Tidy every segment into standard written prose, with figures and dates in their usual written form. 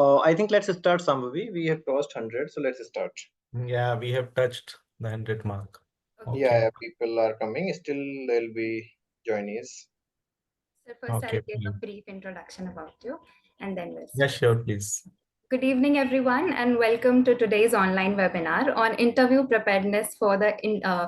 I think let's start, Sambhavi. We have crossed 100, so let's start. Yeah, we have touched the 100 mark. Yeah, Okay. yeah, people are coming. Still, there'll be joinees. So first I'll Okay. give a brief introduction about you and then we'll Yeah, start. sure, please. Good evening, everyone, and welcome to today's online webinar on interview preparedness for the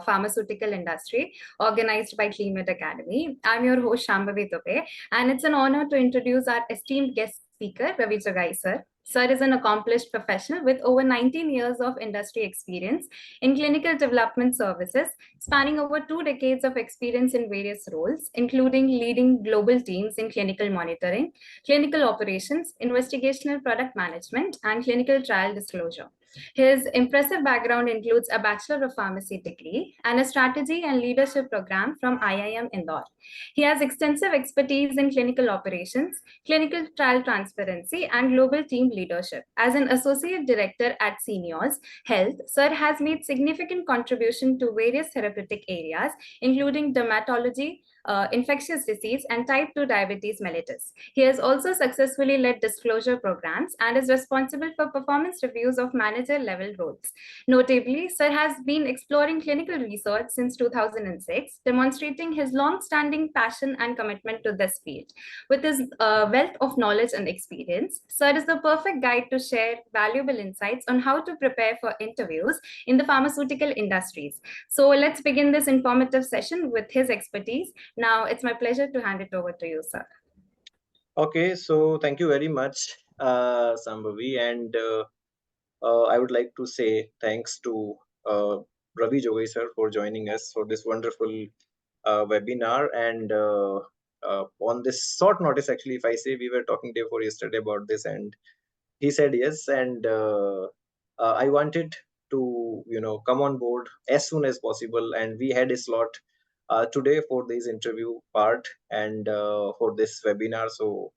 pharmaceutical industry, organized by CliMed Academy. I'm your host, Shambhavi Tope, and it's an honor to introduce our esteemed guest speaker, Ravi Jogai, sir. Sir is an accomplished professional with over 19 years of industry experience in clinical development services, spanning over 2 decades of experience in various roles, including leading global teams in clinical monitoring, clinical operations, investigational product management, and clinical trial disclosure. His impressive background includes a Bachelor of Pharmacy degree and a strategy and leadership program from IIM Indore. He has extensive expertise in clinical operations, clinical trial transparency, and global team leadership. As an associate director at Syneos Health, Sir has made significant contribution to various therapeutic areas, including dermatology, infectious disease, and type 2 diabetes mellitus. He has also successfully led disclosure programs and is responsible for performance reviews of manager level roles. Notably, Sir has been exploring clinical research since 2006, demonstrating his long-standing passion and commitment to this field. With his wealth of knowledge and experience, Sir is the perfect guide to share valuable insights on how to prepare for interviews in the pharmaceutical industries. So let's begin this informative session with his expertise. Now, it's my pleasure to hand it over to you, sir. Okay, so thank you very much, Sambhavi, and I would like to say thanks to Ravi Jogai sir for joining us for this wonderful webinar. And on this short notice, actually, if I say we were talking day before yesterday about this, and he said yes, and I wanted to come on board as soon as possible, and we had a slot today for this interview part and for this webinar. So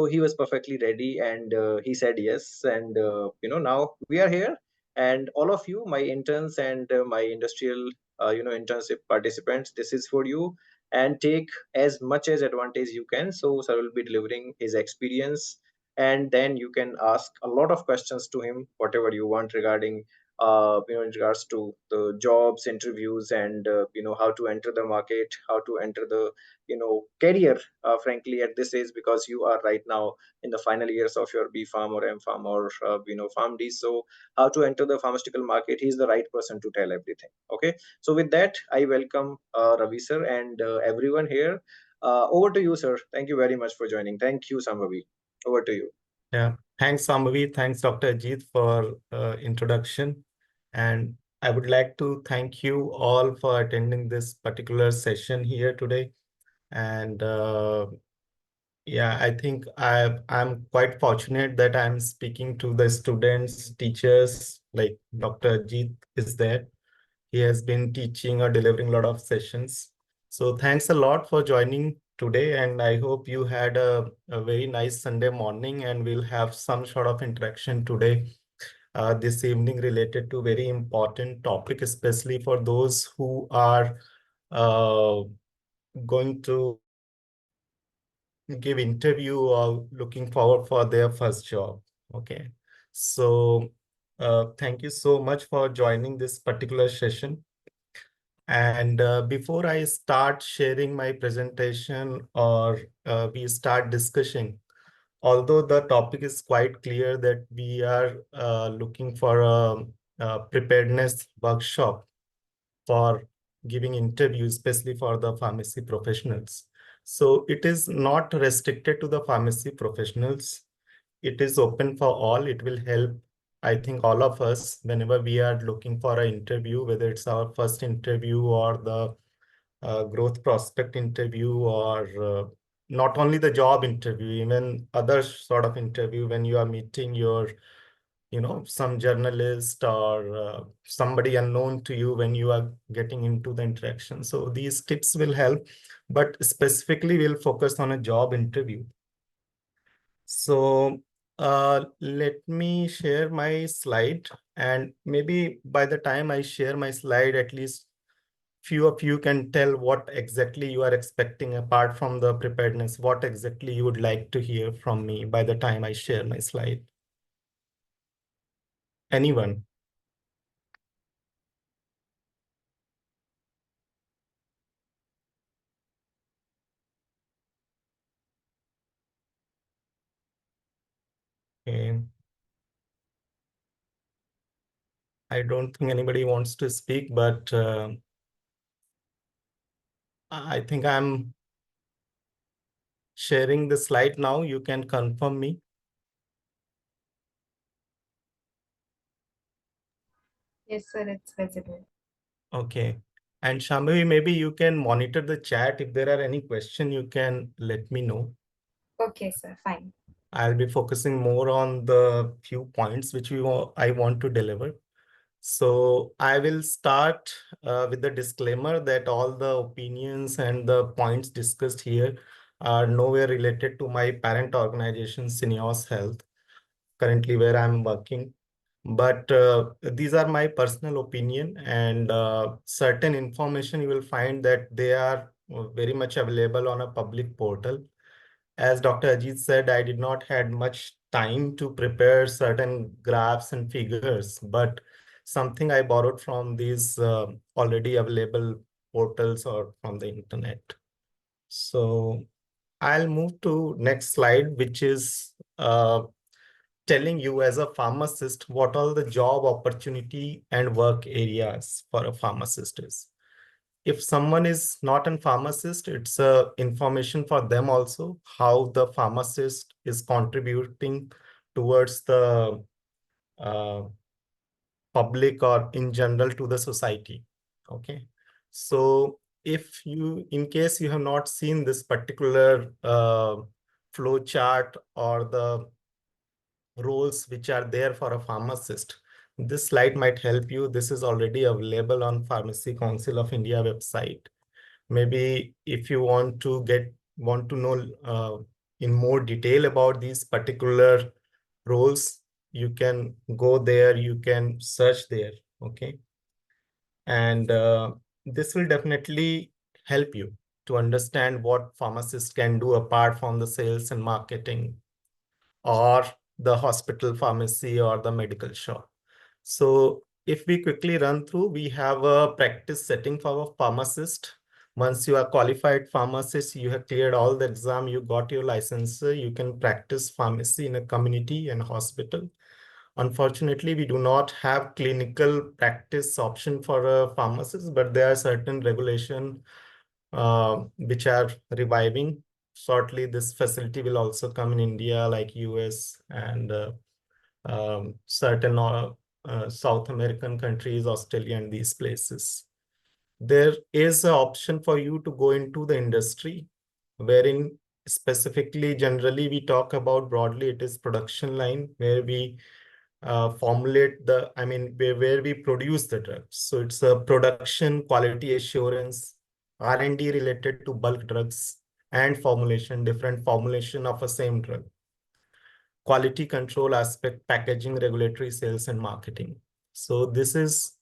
he was perfectly ready, and he said yes, and now we are here, and all of you, my interns and my industrial internship participants, this is for you, and take as much as advantage you can. So sir will be delivering his experience, and then you can ask a lot of questions to him, whatever you want regarding in regards to the jobs interviews, and how to enter the market, how to enter the career, frankly, at this age, because you are right now in the final years of your B Farm or M Farm or Farm D. So how to enter the pharmaceutical market, he's the right person to tell everything. Okay, so with that, I welcome Ravi sir and everyone here. Over to you, sir. Thank you very much for joining. Thank you, Sambhavi. Over to you. Yeah. Thanks, Sambhavi. Thanks, Dr. Ajit, for introduction. And I would like to thank you all for attending this particular session here today. And yeah, I think I'm quite fortunate that I'm speaking to the students, teachers, like Dr. Ajit is there. He has been teaching or delivering a lot of sessions. So thanks a lot for joining today. And I hope you had a very nice Sunday morning, and we'll have some sort of interaction today, this evening, related to very important topic, especially for those who are going to give interview or looking forward for their first job. Okay. So thank you so much for joining this particular session. And before I start sharing my presentation, or we start discussing, although the topic is quite clear that we are looking for a preparedness workshop for giving interviews, especially for the pharmacy professionals. So it is not restricted to the pharmacy professionals. It is open for all. It will help, I think, all of us whenever we are looking for an interview, whether it's our first interview or the growth prospect interview, or not only the job interview, even other sort of interview when you are meeting your, some journalist or somebody unknown to you when you are getting into the interaction. So these tips will help, but specifically we'll focus on a job interview. So let me share my slide, and maybe by the time I share my slide, at least few of you can tell what exactly you are expecting apart from the preparedness, what exactly you would like to hear from me by the time I share my slide. Anyone? Okay. I don't think anybody wants to speak, but I think I'm sharing the slide now. You can confirm me. Yes, sir, it's visible. Okay. And Shambhavi, maybe you can monitor the chat. If there are any questions, you can let me know. Okay, sir, fine. I'll be focusing more on the few points which I want to deliver. So I will start with the disclaimer that all the opinions and the points discussed here are nowhere related to my parent organization, Syneos Health, currently where I'm working. But these are my personal opinion, and certain information you will find that they are very much available on a public portal. As Dr. Ajit said, I did not had much time to prepare certain graphs and figures, but something I borrowed from these already available portals or from the internet. So I'll move to next slide, which is telling you as a pharmacist what all the job opportunity and work areas for a pharmacist is. If someone is not a pharmacist, it's information for them also how the pharmacist is contributing towards the uh, public or in general to the society. Okay. So if you, in case you have not seen this particular flow chart or the roles which are there for a pharmacist, this slide might help you. This is already available on Pharmacy Council of India website. Maybe if you want to know in more detail about these particular roles, you can go there, you can search there. Okay. And this will definitely help you to understand what pharmacists can do apart from the sales and marketing or the hospital pharmacy or the medical shop. So if we quickly run through, we have a practice setting for a pharmacist. Once you are qualified pharmacist, you have cleared all the exam, you got your license, you can practice pharmacy in a community and hospital. Unfortunately, we do not have clinical practice option for a pharmacist, but there are certain regulation which are reviving. Shortly, this facility will also come in India, like US and certain South American countries, Australia, and these places. There is an option for you to go into the industry, wherein specifically, generally, we talk about broadly, it is production line where we formulate the, where we produce the drugs. So it's a production, quality assurance, R&D related to bulk drugs and formulation, different formulation of a same drug, quality control aspect, packaging, regulatory, sales, and marketing. So this is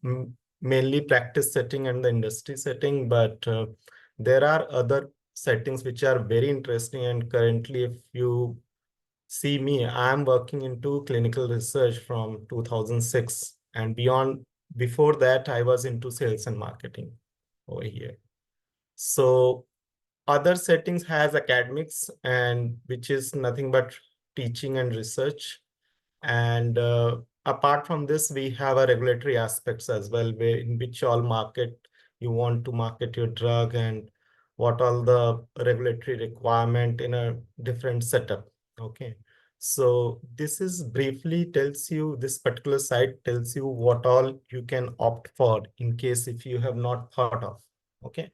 mainly practice setting and the industry setting, but there are other settings which are very interesting. And currently, if you see me, I'm working into clinical research from 2006 and beyond. Before that, I was into sales and marketing over here. So other settings has academics, and which is nothing but teaching and research. And apart from this, we have a regulatory aspects as well, where in which all market you want to market your drug and what all the regulatory requirement in a different setup. Okay. So this is briefly tells you, this particular site tells you what all you can opt for in case if you have not thought of. Okay.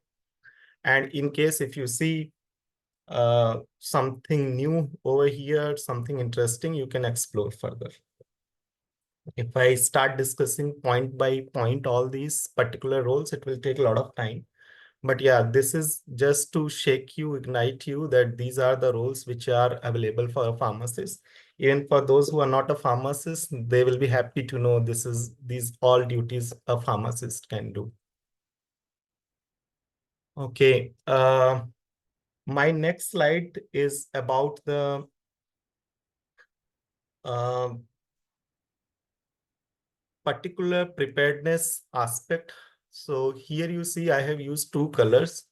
And in case if you see something new over here, something interesting, you can explore further. If I start discussing point by point all these particular roles, it will take a lot of time. But yeah, this is just to shake you, ignite you that these are the roles which are available for a pharmacist. Even for those who are not a pharmacist, they will be happy to know these all duties a pharmacist can do. Okay. My next slide is about the particular preparedness aspect. So here you see I have used two colors.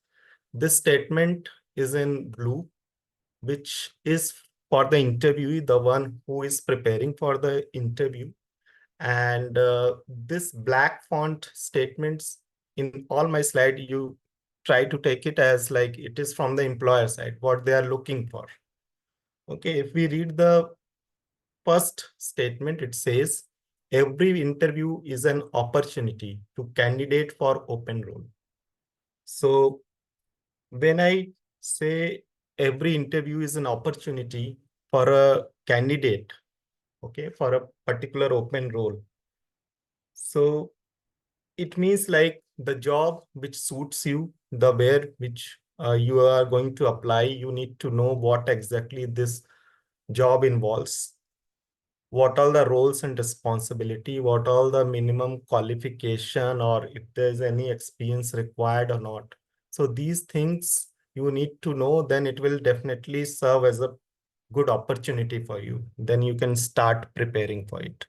This statement is in blue, which is for the interviewee, the one who is preparing for the interview. And this black font statements in all my slide, you try to take it as like it is from the employer side, what they are looking for. Okay, if we read the first statement, it says, every interview is an opportunity to candidate for open role. So when I say every interview is an opportunity for a candidate, okay, for a particular open role. So it means like the job which suits you, the where which you are going to apply, you need to know what exactly this job involves, what all the roles and responsibility, what all the minimum qualification, or if there's any experience required or not. So these things you need to know, then it will definitely serve as a good opportunity for you. Then you can start preparing for it.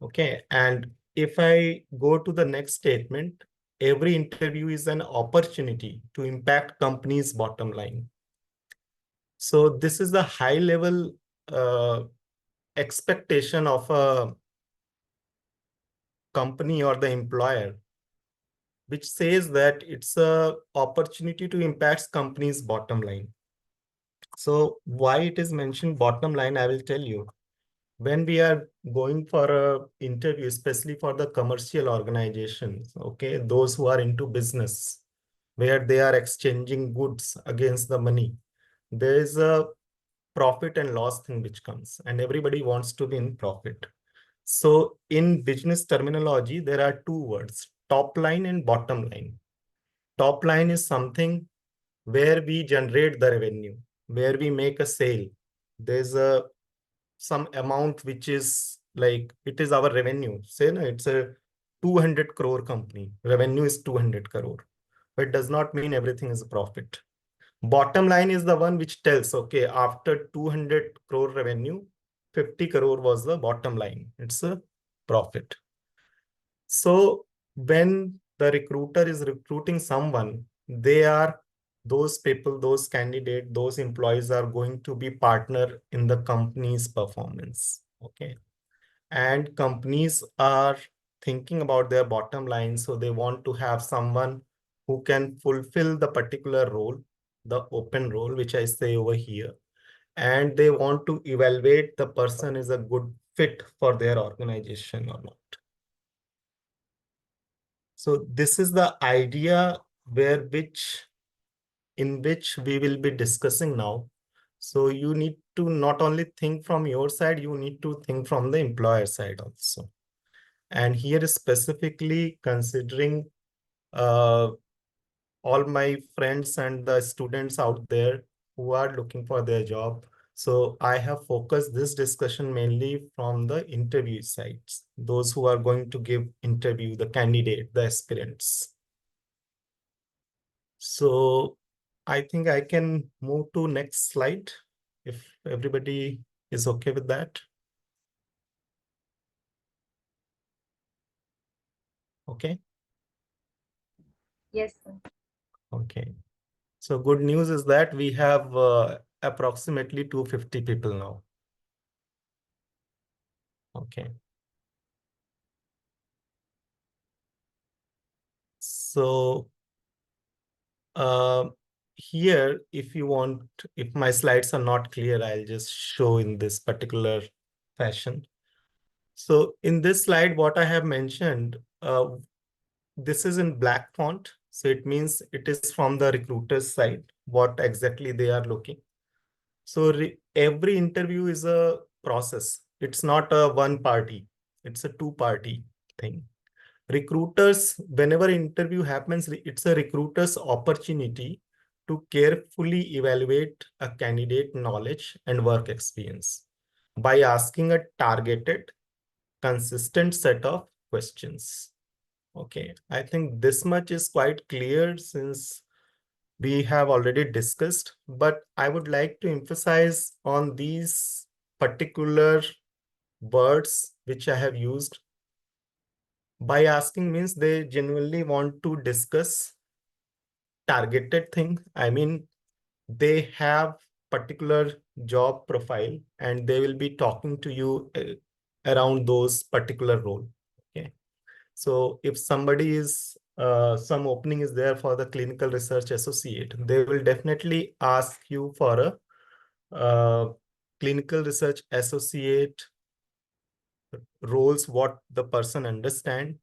Okay, and if I go to the next statement, every interview is an opportunity to impact company's bottom line. So this is the high level expectation of a company or the employer, which says that it's a opportunity to impact company's bottom line. So why it is mentioned bottom line, I will tell you. When we are going for a interview, especially for the commercial organizations, okay, those who are into business, where they are exchanging goods against the money, there is a profit and loss thing which comes, and everybody wants to be in profit. So in business terminology, there are two words, top line and bottom line. Top line is something where we generate the revenue, where we make a sale. There's a some amount which is like, it is our revenue. Say no, it's a 200 crore company. Revenue is 200 crore. But it does not mean everything is a profit. Bottom line is the one which tells, okay, after 200 crore revenue, 50 crore was the bottom line. It's a profit. So when the recruiter is recruiting someone, they are those people, those candidates, those employees are going to be partner in the company's performance. Okay. And companies are thinking about their bottom line. So they want to have someone who can fulfill the particular role, the open role, which I say over here. And they want to evaluate the person is a good fit for their organization or not. So this is the idea in which we will be discussing now. So you need to not only think from your side, you need to think from the employer side also. And here specifically considering all my friends and the students out there who are looking for their job. So I have focused this discussion mainly from the interview sides, those who are going to give interview, the candidate, the aspirants. So I think I can move to next slide if everybody is okay with that. Okay. Yes, sir. Okay. So good news is that we have approximately 250 people now. Okay. So here, if you want, if my slides are not clear, I'll just show in this particular fashion. So in this slide, what I have mentioned, this is in black font. So it means it is from the recruiter's side, what exactly they are looking. So every interview is a process. It's not a one party. It's a two-party thing. Recruiters, whenever interview happens, it's a recruiter's opportunity to carefully evaluate a candidate knowledge and work experience by asking a targeted, consistent set of questions. Okay, I think this much is quite clear since we have already discussed, but I would like to emphasize on these particular words which I have used. By asking means they genuinely want to discuss targeted thing. I mean, they have particular job profile and they will be talking to you around those particular role. Okay. So if somebody is, some opening is there for the clinical research associate, they will definitely ask you for a clinical research associate roles, what the person understand,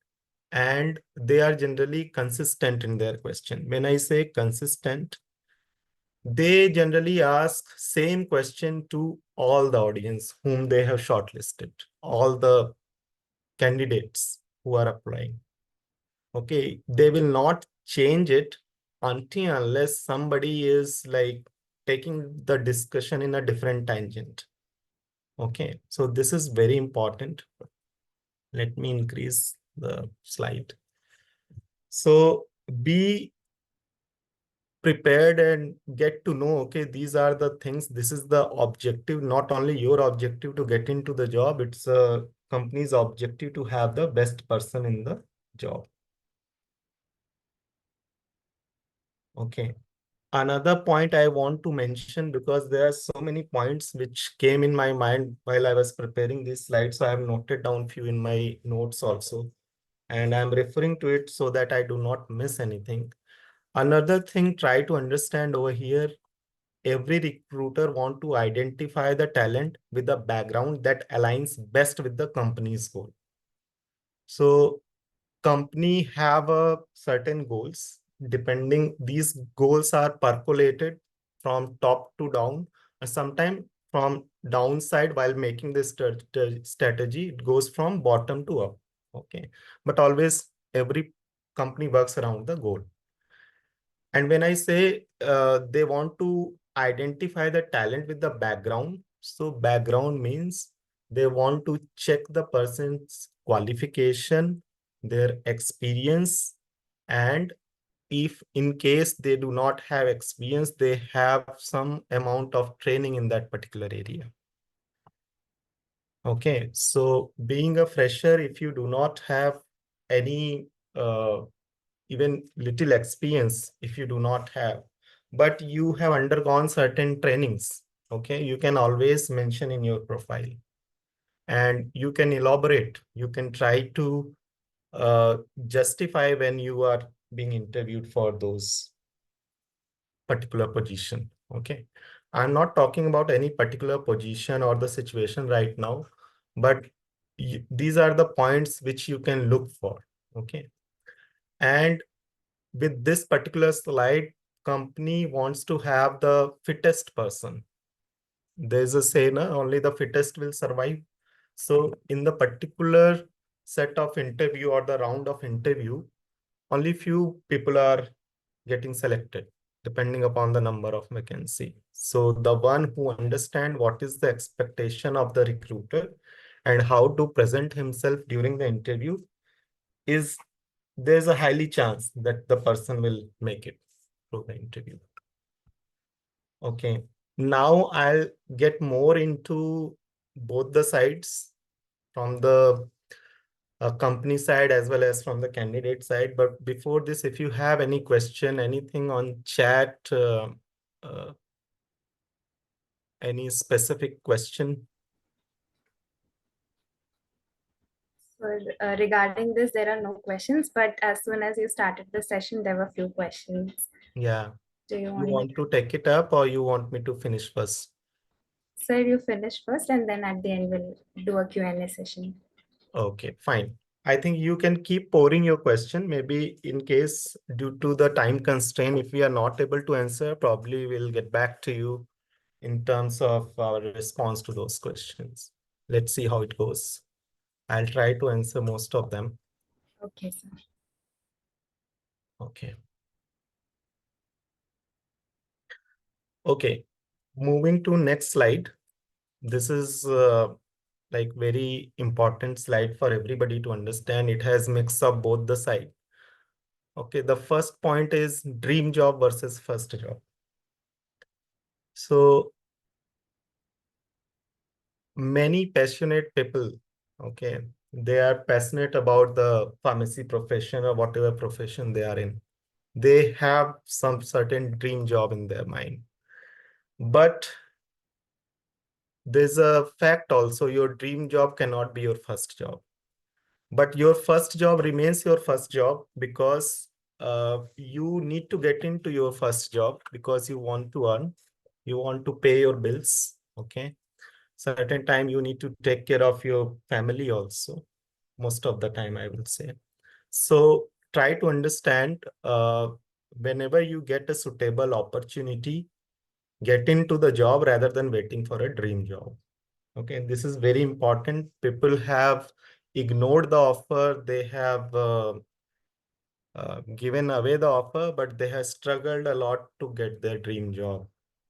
and they are generally consistent in their question. When I say consistent, they generally ask same question to all the audience whom they have shortlisted, all the candidates who are applying. Okay, they will not change it until unless somebody is like taking the discussion in a different tangent. Okay, so this is very important. Let me increase the slide. So be prepared and get to know, okay, these are the things, this is the objective, not only your objective to get into the job, it's a company's objective to have the best person in the job. Okay. Another point I want to mention, because there are so many points which came in my mind while I was preparing these slides, so I have noted down few in my notes also, and I'm referring to it so that I do not miss anything. Another thing, try to understand over here, every recruiter want to identify the talent with a background that aligns best with the company's goal. So company have a certain goals. Depending, these goals are percolated from top to down, and sometimes from downside. While making this strategy, it goes from bottom to up. Okay, but always every company works around the goal. And when I say they want to identify the talent with the background, so background means they want to check the person's qualification, their experience, and if in case they do not have experience, they have some amount of training in that particular area. Okay, so being a fresher, if you do not have any even little experience, if you do not have, but you have undergone certain trainings, okay, you can always mention in your profile and you can elaborate, you can try to justify when you are being interviewed for those particular position. Okay, I'm not talking about any particular position or the situation right now, but these are the points which you can look for. Okay, and with this particular slide, company wants to have the fittest person. There's a say, no, only the fittest will survive. So in the particular set of interview or the round of interview, only few people are getting selected depending upon the number of vacancy. So the one who understand what is the expectation of the recruiter and how to present himself during the interview, is there's a highly chance that the person will make it through the interview. Okay, now I'll get more into both the sides, from the company side as well as from the candidate side. But before this, if you have any question, anything on chat, uh, any specific question? So, regarding this, there are no questions, but as soon as you started the session, there were a few questions. Yeah. Do you You want want to take it up or you want me to finish first? Sir, you finish first, and then at the end, we'll do a Q&A session. Okay, fine. I think you can keep pouring your question. Maybe in case due to the time constraint, if we are not able to answer, probably we'll get back to you in terms of our response to those questions. Let's see how it goes. I'll try to answer most of them. Okay, sir. Okay. Okay. Moving to next slide. This is like very important slide for everybody to understand. It has mix of both the side. Okay, the first point is dream job versus first job. So many passionate people, okay, they are passionate about the pharmacy profession or whatever profession they are in. They have some certain dream job in their mind. But there's a fact also, your dream job cannot be your first job. But your first job remains your first job because you need to get into your first job because you want to earn, you want to pay your bills, okay? Certain time you need to take care of your family also, most of the time, I will say. So try to understand whenever you get a suitable opportunity, get into the job rather than waiting for a dream job. Okay, this is very important. People have ignored the offer. They have given away the offer, but they have struggled a lot to get their dream job.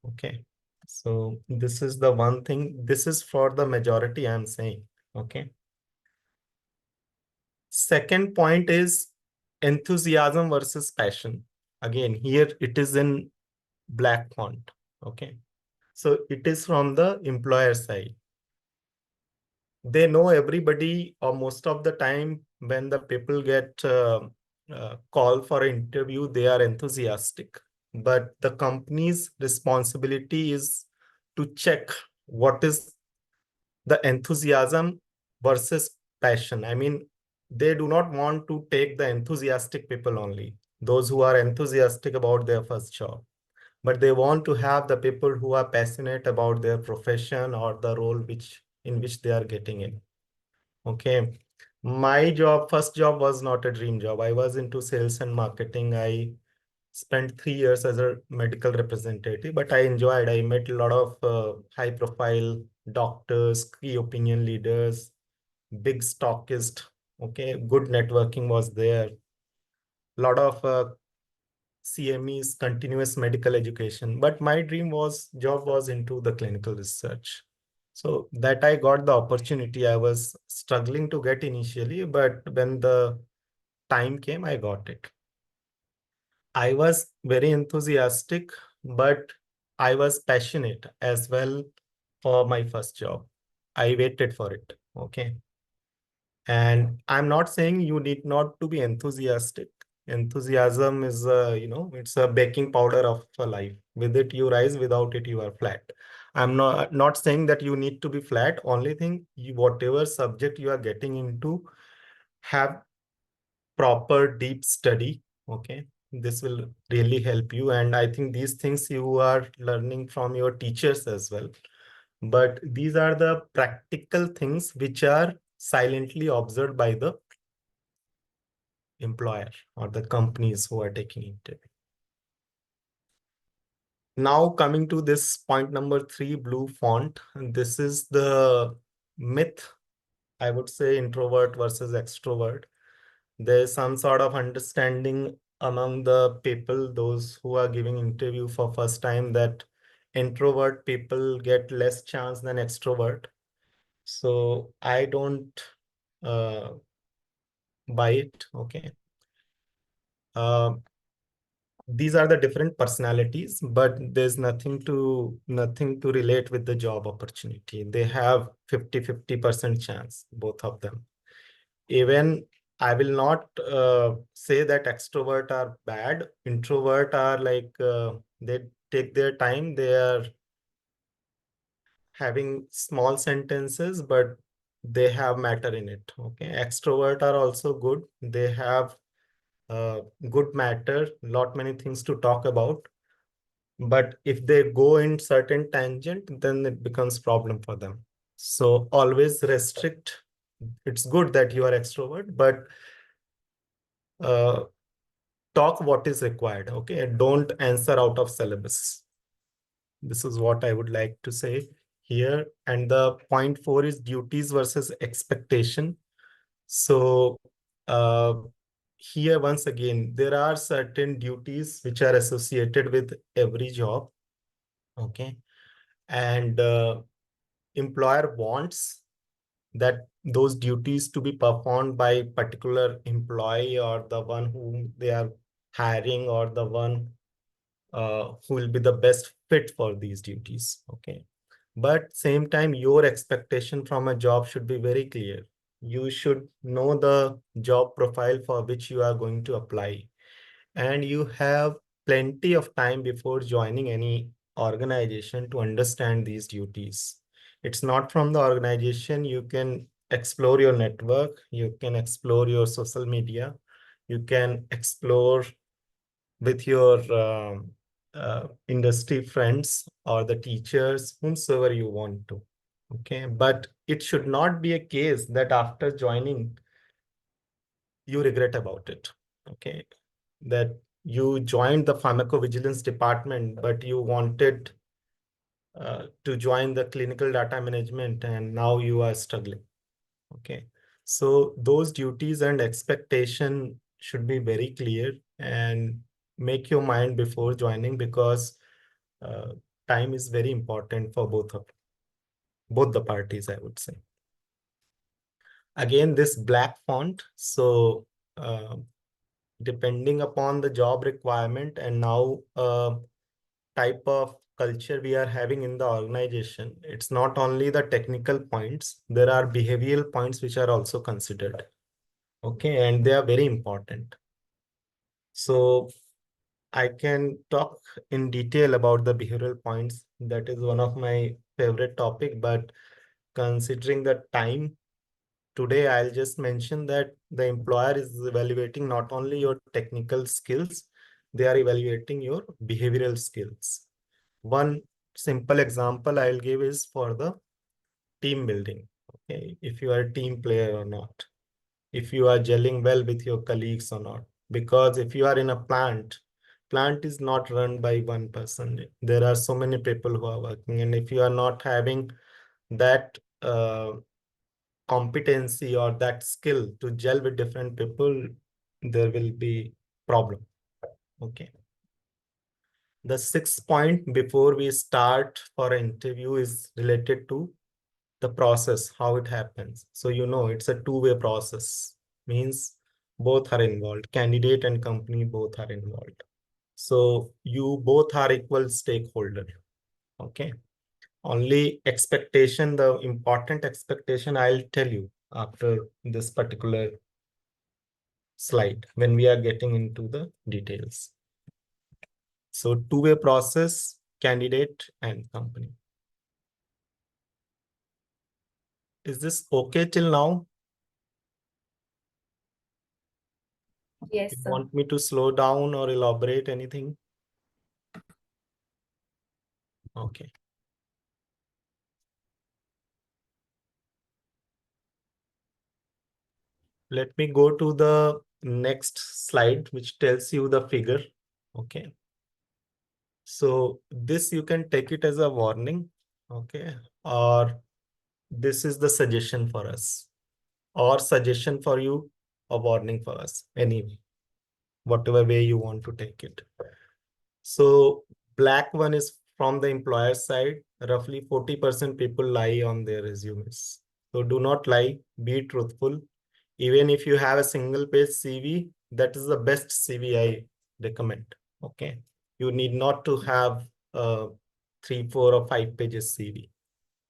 Okay, so this is the one thing. This is for the majority, I'm saying. Okay. Second point is enthusiasm versus passion. Again, here it is in black font. Okay. So it is from the employer side. They know everybody, or most of the time when the people get called for an interview, they are enthusiastic. But the company's responsibility is to check what is the enthusiasm versus passion. I mean, they do not want to take the enthusiastic people only, those who are enthusiastic about their first job, but they want to have the people who are passionate about their profession or the role in which they are getting in. Okay. My job, first job was not a dream job. I was into sales and marketing. I spent 3 years as a medical representative, but I enjoyed. I met a lot of high profile doctors, key opinion leaders, big stockist. Okay, good networking was there. A lot of CMEs, continuous medical education. But my dream was job was into the clinical research. So that I got the opportunity. I was struggling to get initially, but when the time came, I got it. I was very enthusiastic, but I was passionate as well for my first job. I waited for it. Okay. And I'm not saying you need not to be enthusiastic. Enthusiasm is it's a baking powder of a life. With it you rise, without it you are flat. I'm not saying that you need to be flat. Only thing, whatever subject you are getting into, have proper deep study. Okay, this will really help you. And I think these things you are learning from your teachers as well. But these are the practical things which are silently observed by the employer or the companies who are taking interview. Now coming to this point number 3, blue font. This is the myth, I would say, introvert versus extrovert. There's some sort of understanding among the people, those who are giving interview for first time, that introvert people get less chance than extrovert. So I don't buy it. Okay. These are the different personalities, but there's nothing to relate with the job opportunity. They have 50% chance, both of them. Even I will not say that extrovert are bad. Introvert are like they take their time. They are having small sentences, but they have matter in it. Okay, extrovert are also good. They have good matter, lot many things to talk about. But if they go in certain tangent, then it becomes problem for them. So always restrict. It's good that you are extrovert, but talk what is required. Okay, don't answer out of syllabus. This is what I would like to say here. And the point 4 is duties versus expectation. So here, once again, there are certain duties which are associated with every job. Okay. And employer wants that those duties to be performed by particular employee or the one whom they are hiring or the one who will be the best fit for these duties. Okay. But same time, your expectation from a job should be very clear. You should know the job profile for which you are going to apply. And you have plenty of time before joining any organization to understand these duties. It's not from the organization. You can explore your network. You can explore your social media. You can explore with your industry friends or the teachers, whomsoever you want to. Okay, but it should not be a case that after joining, you regret about it. Okay, that you joined the pharmacovigilance department, but you wanted to join the clinical data management and now you are struggling. Okay, so those duties and expectation should be very clear and make your mind before joining, because uh, time is very important for both the parties, I would say. Again, this black font. So depending upon the job requirement and now type of culture we are having in the organization, it's not only the technical points, there are behavioral points which are also considered. Okay, and they are very important. So I can talk in detail about the behavioral points. That is one of my favorite topic, but considering the time today, I'll just mention that the employer is evaluating not only your technical skills, they are evaluating your behavioral skills. One simple example I'll give is for the team building. Okay, if you are a team player or not, if you are gelling well with your colleagues or not. Because if you are in a plant is not run by one person. There are so many people who are working, and if you are not having that competency or that skill to gel with different people, there will be problem. Okay. The sixth point before we start for an interview is related to the process, how it happens. So, it's a two-way process, means both are involved, candidate and company both are involved. So you both are equal stakeholder. Okay. Only expectation, the important expectation, I'll tell you after this particular slide when we are getting into the details. So two-way process, candidate and company. Is this okay till now? Yes, You sir. want me to slow down or elaborate anything? Okay. Let me go to the next slide, which tells you the figure. Okay. So this you can take it as a warning. Okay. Or this is the suggestion for us, or suggestion for you, a warning for us. Anyway, whatever way you want to take it. So black one is from the employer side. Roughly 40% people lie on their resumes. So do not lie, be truthful. Even if you have a single page CV, that is the best CV I recommend. Okay. You need not to have 3, 4 or 5 pages CV.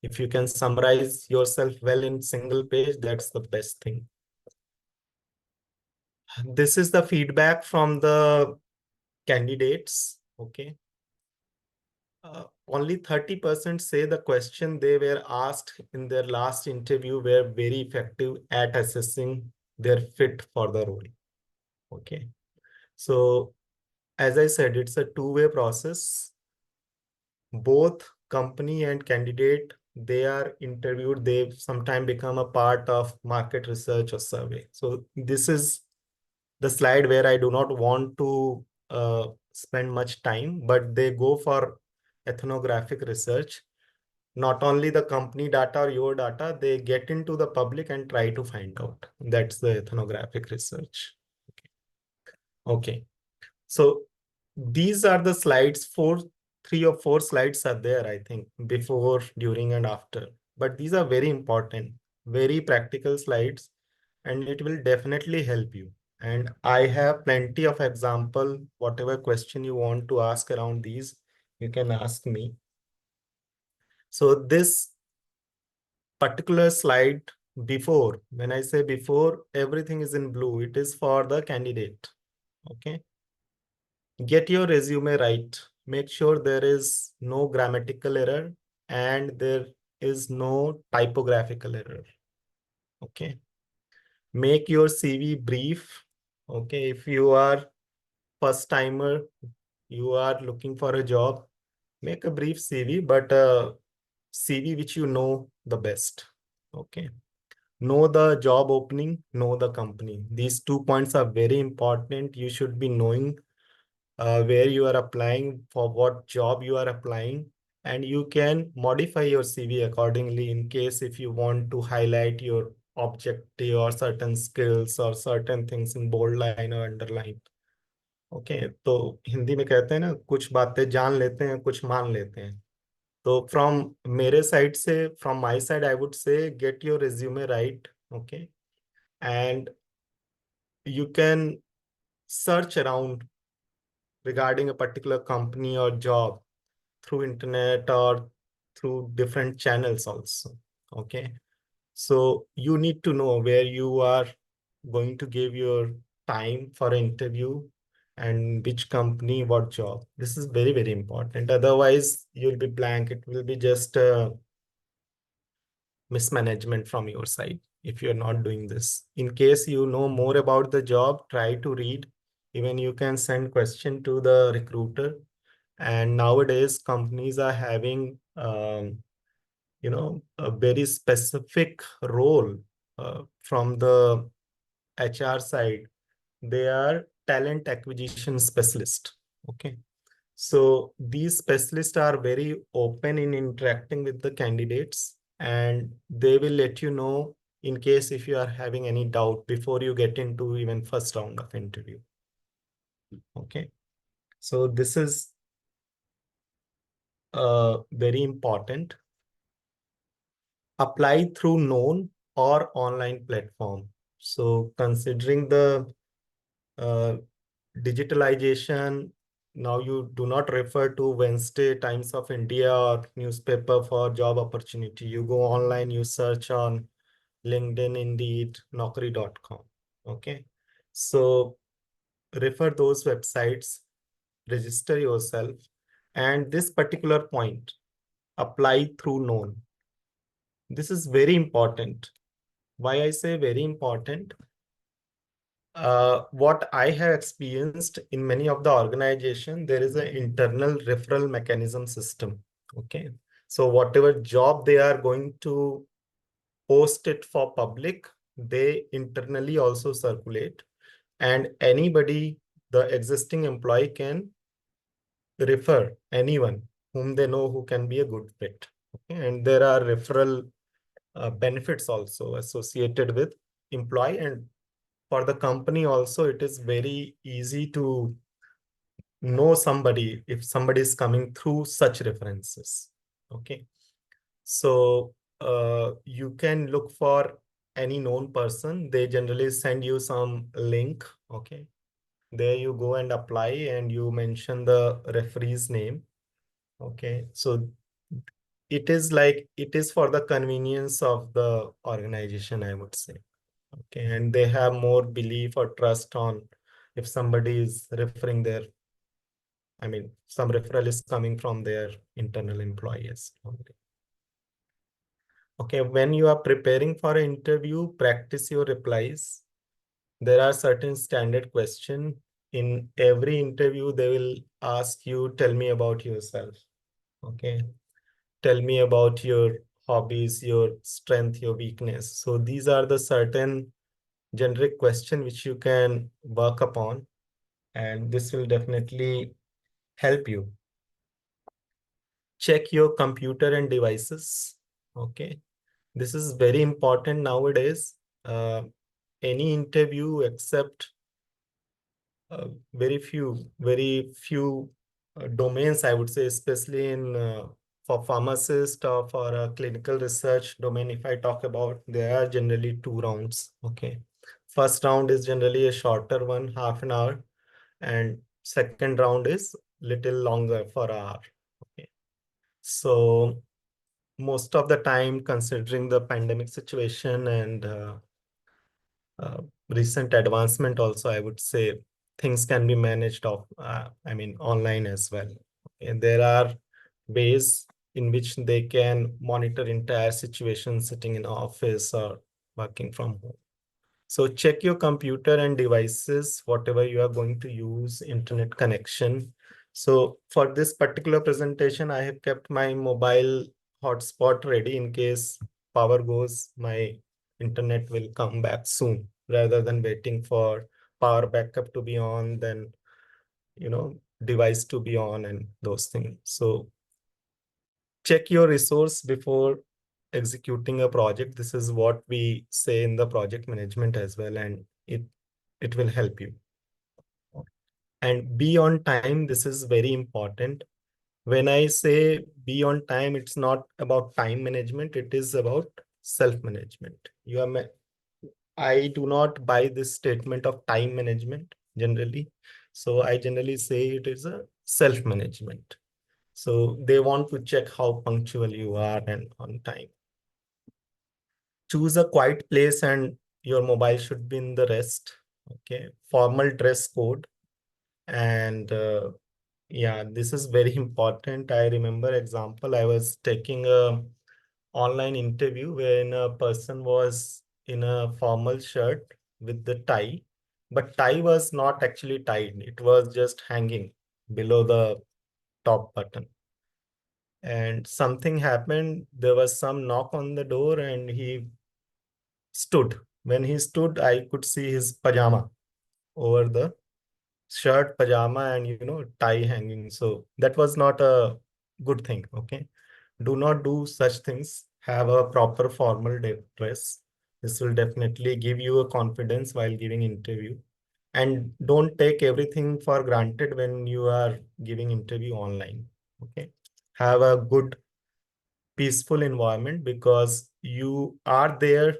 If you can summarize yourself well in single page, that's the best thing. This is the feedback from the candidates. Okay. Only 30% say the question they were asked in their last interview were very effective at assessing their fit for the role. Okay. So as I said, it's a two-way process. Both company and candidate, they are interviewed. They sometimes become a part of market research or survey. So this is the slide where I do not want to spend much time, but they go for ethnographic research. Not only the company data or your data, they get into the public and try to find out. That's the ethnographic research. Okay. So these are the slides. 3 or 4 slides are there, I think, before, during, and after. But these are very important. very practical slides, and it will definitely help you. And I have plenty of example. Whatever question you want to ask around these, you can ask me. So this particular slide before, when I say before, everything is in blue. It is for the candidate. Okay. Get your resume right. Make sure there is no grammatical error and there is no typographical error. Okay. Make your CV brief. Okay. If you are first timer, you are looking for a job, make a brief CV, but a CV which you know the best. Okay. Know the job opening, know the company. These 2 points are very important. You should be knowing where you are applying, for what job you are applying, and you can modify your CV accordingly in case if you want to highlight your objective or certain skills or certain things in bold line or underline. Okay तो हिंदी में कहते हैं ना, कुछ बातें जान लेते हैं, कुछ मान लेते हैं. तो फ्रॉम मेरे साइड से, from my side, I would say get your resume right. Okay. And you can search around regarding a particular company or job through internet or through different channels also. Okay. So you need to know where you are going to give your time for an interview and which company, what job. This is very, very important. Otherwise, you'll be blank. It will be just mismanagement from your side if you're not doing this. In case you know more about the job, try to read. Even you can send question to the recruiter. And nowadays, companies are having a very specific role from the HR side. They are talent acquisition specialist. Okay. So these specialists are very open in interacting with the candidates, and they will let you know in case if you are having any doubt before you get into even first round of interview. Okay. So this is very important. Apply through known or online platform. So considering the uh, digitalization, now you do not refer to Wednesday Times of India or newspaper for job opportunity. You go online, you search on LinkedIn, Indeed, Naukri.com. Okay. So refer those websites, register yourself, and this particular point, apply through known. This is very important. Why I say very important? What I have experienced in many of the organization, there is an internal referral mechanism system. Okay. So whatever job they are going to post it for public, they internally also circulate, and anybody, the existing employee can refer anyone whom they know who can be a good fit. Okay. And there are referral benefits also associated with employee, and for the company also, it is very easy to know somebody if somebody is coming through such references. Okay. So you can look for any known person. They generally send you some link. Okay. There you go and apply, and you mention the referee's name. Okay. So it is for the convenience of the organization, I would say. Okay. And they have more belief or trust on if somebody is referring their, I mean, some referral is coming from their internal employees only. Okay. When you are preparing for an interview, practice your replies. There are certain standard questions. In every interview, they will ask you, tell me about yourself. Okay. Tell me about your hobbies, your strength, your weakness. So these are the certain generic question which you can work upon, and this will definitely help you. Check your computer and devices. Okay. This is very important nowadays. Any interview except very few domains, I would say, especially in for pharmacist or for a clinical research domain, if I talk about, there are generally 2 rounds. Okay. First round is generally a shorter one, half an hour, and second round is little longer for an hour. Okay. So most of the time, considering the pandemic situation and recent advancement also, I would say things can be managed online as well. And there are ways in which they can monitor entire situation sitting in office or working from home. So check your computer and devices, whatever you are going to use, internet connection. So for this particular presentation, I have kept my mobile hotspot ready in case power goes, my internet will come back soon rather than waiting for power backup to be on, then, device to be on and those things. So check your resource before executing a project. This is what we say in the project management as well, and it will help you. And be on time. This is very important. When I say be on time, it's not about time management. It is about self-management. I do not buy this statement of time management generally. So I generally say it is a self-management. So they want to check how punctual you are and on time. Choose a quiet place and your mobile should be in the rest. Okay. Formal dress code. And yeah, this is very important. I remember example, I was taking a online interview when a person was in a formal shirt with the tie, but tie was not actually tied. It was just hanging below the top button. And something happened. There was some knock on the door and he stood. When he stood, I could see his pajama over the shirt, pajama, and tie hanging. So that was not a good thing. Okay. Do not do such things. Have a proper formal dress. This will definitely give you a confidence while giving interview. And don't take everything for granted when you are giving interview online. Okay. Have a good peaceful environment because you are there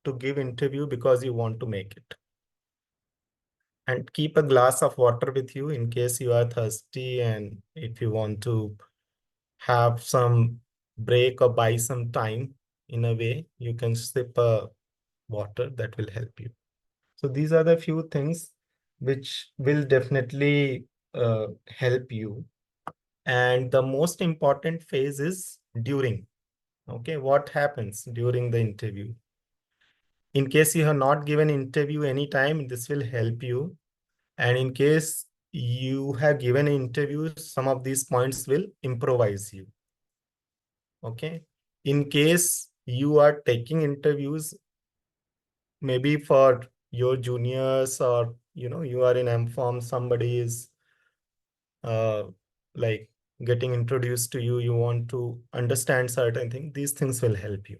to give interview because you want to make it. And keep a glass of water with you in case you are thirsty and if you want to have some break or buy some time in a way, you can sip a water that will help you. So these are the few things which will definitely help you. And the most important phase is during. Okay, what happens during the interview? In case you have not given interview anytime, this will help you. And in case you have given an interview, some of these points will improvise you. Okay. In case you are taking interviews, maybe for your juniors or, you are in M-Form, somebody is uh, like getting introduced to you, you want to understand certain things, these things will help you.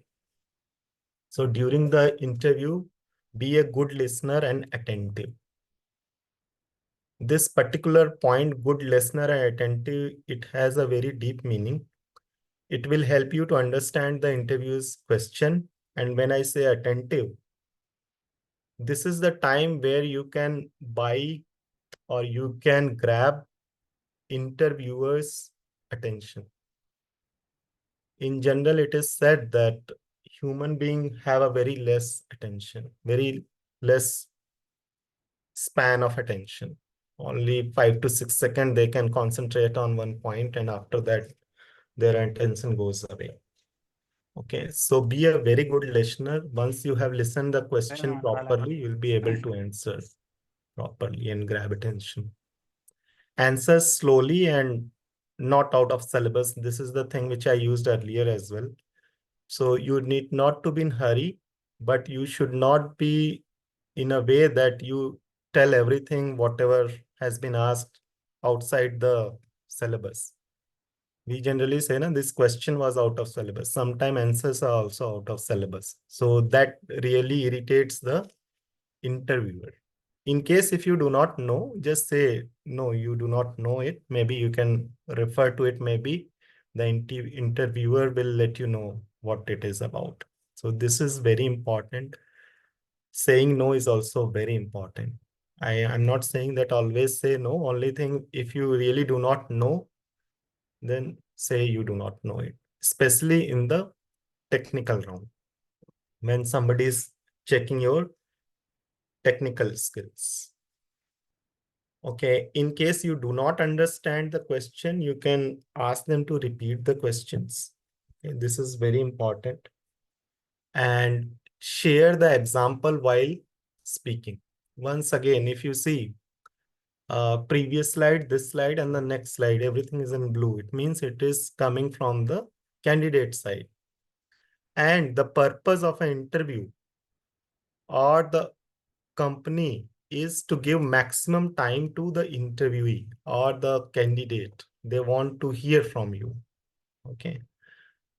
So during the interview, be a good listener and attentive. This particular point, good listener and attentive, it has a very deep meaning. It will help you to understand the interview's question. And when I say attentive, this is the time where you can buy or you can grab interviewers' attention. In general, it is said that human beings have a very less attention, very less span of attention. Only 5 to 6 seconds they can concentrate on one point, and after that, their attention goes away. Okay, so be a very good listener. Once you have listened the question properly, you'll be able to answer properly and grab attention. Answer slowly and not out of syllabus. This is the thing which I used earlier as well. So you need not to be in hurry, but you should not be in a way that you tell everything, whatever has been asked outside the syllabus. We generally say, no, this question was out of syllabus. Sometimes answers are also out of syllabus. So that really irritates the interviewer. In case if you do not know, just say, no, you do not know it. Maybe you can refer to it maybe the interviewer will let you know what it is about. So this is very important. Saying no is also very important. I'm not saying that always say no. Only thing, if you really do not know, then say you do not know it, especially in the technical round when somebody is checking your technical skills. Okay, in case you do not understand the question, you can ask them to repeat the questions. Okay, this is very important. And share the example while speaking. Once again, if you see previous slide, this slide, and the next slide, everything is in blue. It means it is coming from the candidate side. And the purpose of an interview or the company is to give maximum time to the interviewee or the candidate. They want to hear from you. Okay.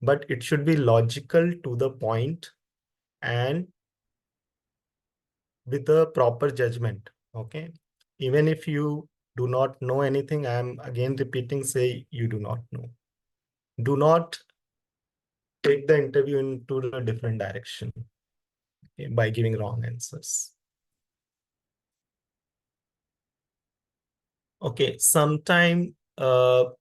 But it should be logical to the point and with a proper judgment. Okay. Even if you do not know anything, I'm again repeating, say you do not know. Do not take the interview into a different direction, okay, by giving wrong answers. Okay, sometime your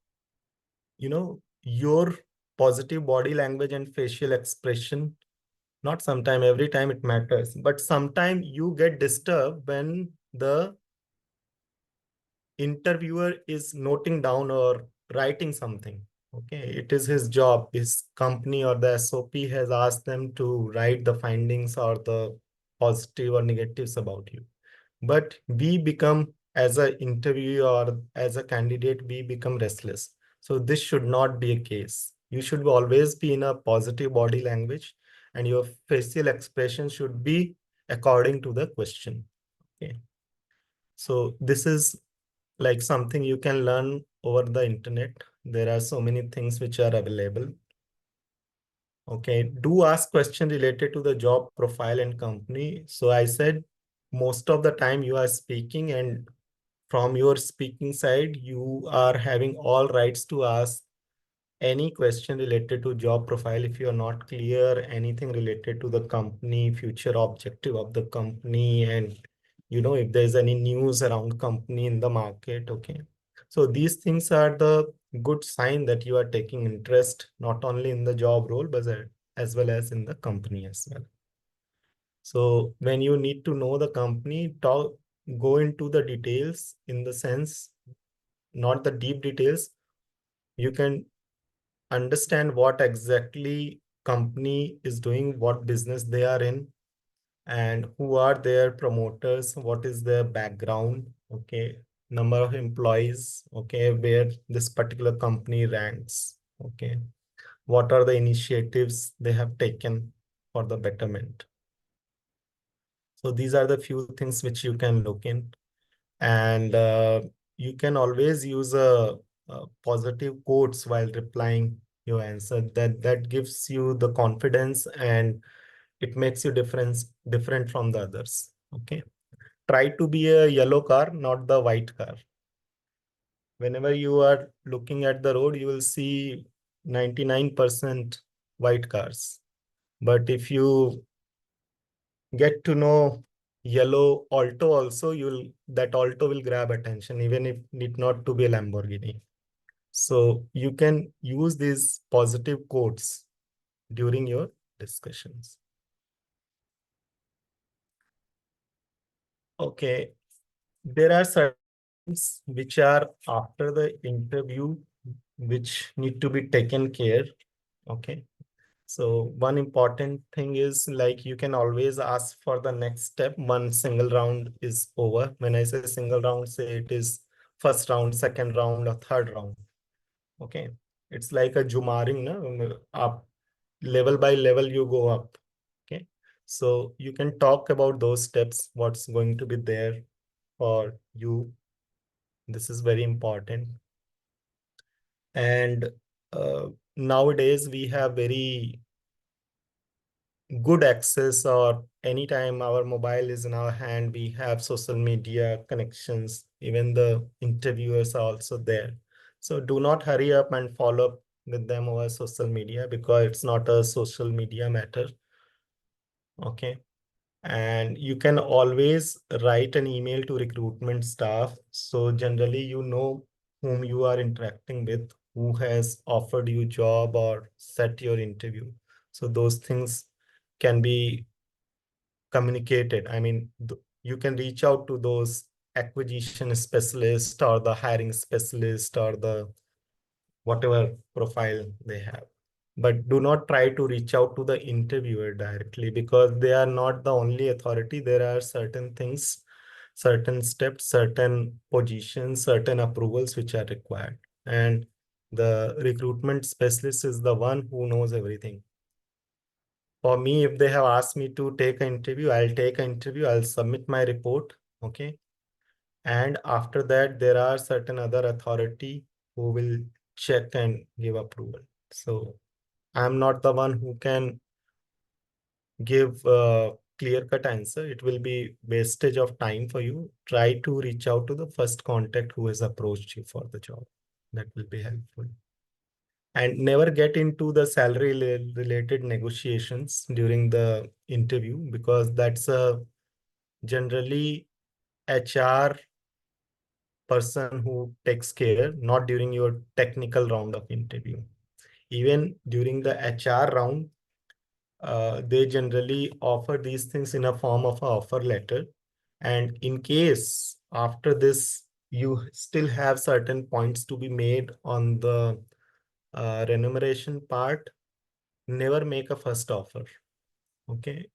positive body language and facial expression, not sometime, every time it matters, but sometime you get disturbed when the interviewer is noting down or writing something. Okay, it is his job, his company or the SOP has asked them to write the findings or the positive or negatives about you. But we become, as an interviewer or as a candidate, we become restless. So this should not be a case. You should always be in a positive body language and your facial expression should be according to the question. Okay. So this is like something you can learn over the internet. There are so many things which are available. Okay, do ask question related to the job profile and company. So I said most of the time you are speaking, and from your speaking side, you are having all rights to ask any question related to job profile. If you are not clear, anything related to the company, future objective of the company, and if there's any news around company in the market. Okay, so these things are the good sign that you are taking interest not only in the job role but as well as in the company as well. So when you need to know the company, go into the details, in the sense, not the deep details. You can understand what exactly company is doing, what business they are in, and who are their promoters, what is their background, okay, number of employees, okay, where this particular company ranks, okay, what are the initiatives they have taken for the betterment. So these are the few things which you can look in. And you can always use a positive quotes while replying your answer. That gives you the confidence and it makes you different from the others. Okay, try to be a yellow car, not the white car. Whenever you are looking at the road, you will see 99% white cars. But if you get to know yellow Alto also, that Alto will grab attention, even if need not to be a Lamborghini. So you can use these positive quotes during your discussions. Okay, there are certain things which are after the interview which need to be taken care. Okay. So one important thing is, like, you can always ask for the next step. One single round is over. When I say single round, say it is first round, second round, or third round. Okay. It's like a Jumaring, no? Up level by level, you go up. Okay. So you can talk about those steps, what's going to be there for you. This is very important. And nowadays we have very good access, or anytime our mobile is in our hand, we have social media connections. Even the interviewers are also there. So do not hurry up and follow up with them over social media because it's not a social media matter. Okay. And you can always write an email to recruitment staff. So generally, you know whom you are interacting with, who has offered you job or set your interview. So those things can be communicated. I mean, you can reach out to those acquisition specialist or the hiring specialist or the whatever profile they have. But do not try to reach out to the interviewer directly because they are not the only authority. There are certain things, certain steps, certain positions, certain approvals which are required. And the recruitment specialist is the one who knows everything. For me, if they have asked me to take an interview, I'll take an interview, I'll submit my report. Okay. And after that, there are certain other authority who will check and give approval. So I'm not the one who can give a clear-cut answer. It will be wastage of time for you. Try to reach out to the first contact who has approached you for the job. That will be helpful. And never get into the salary related negotiations during the interview because that's a generally HR person who takes care, not during your technical round of interview. Even during the HR round, they generally offer these things in a form of an offer letter. And in case after this, you still have certain points to be made on the remuneration part, never make a first offer. Okay.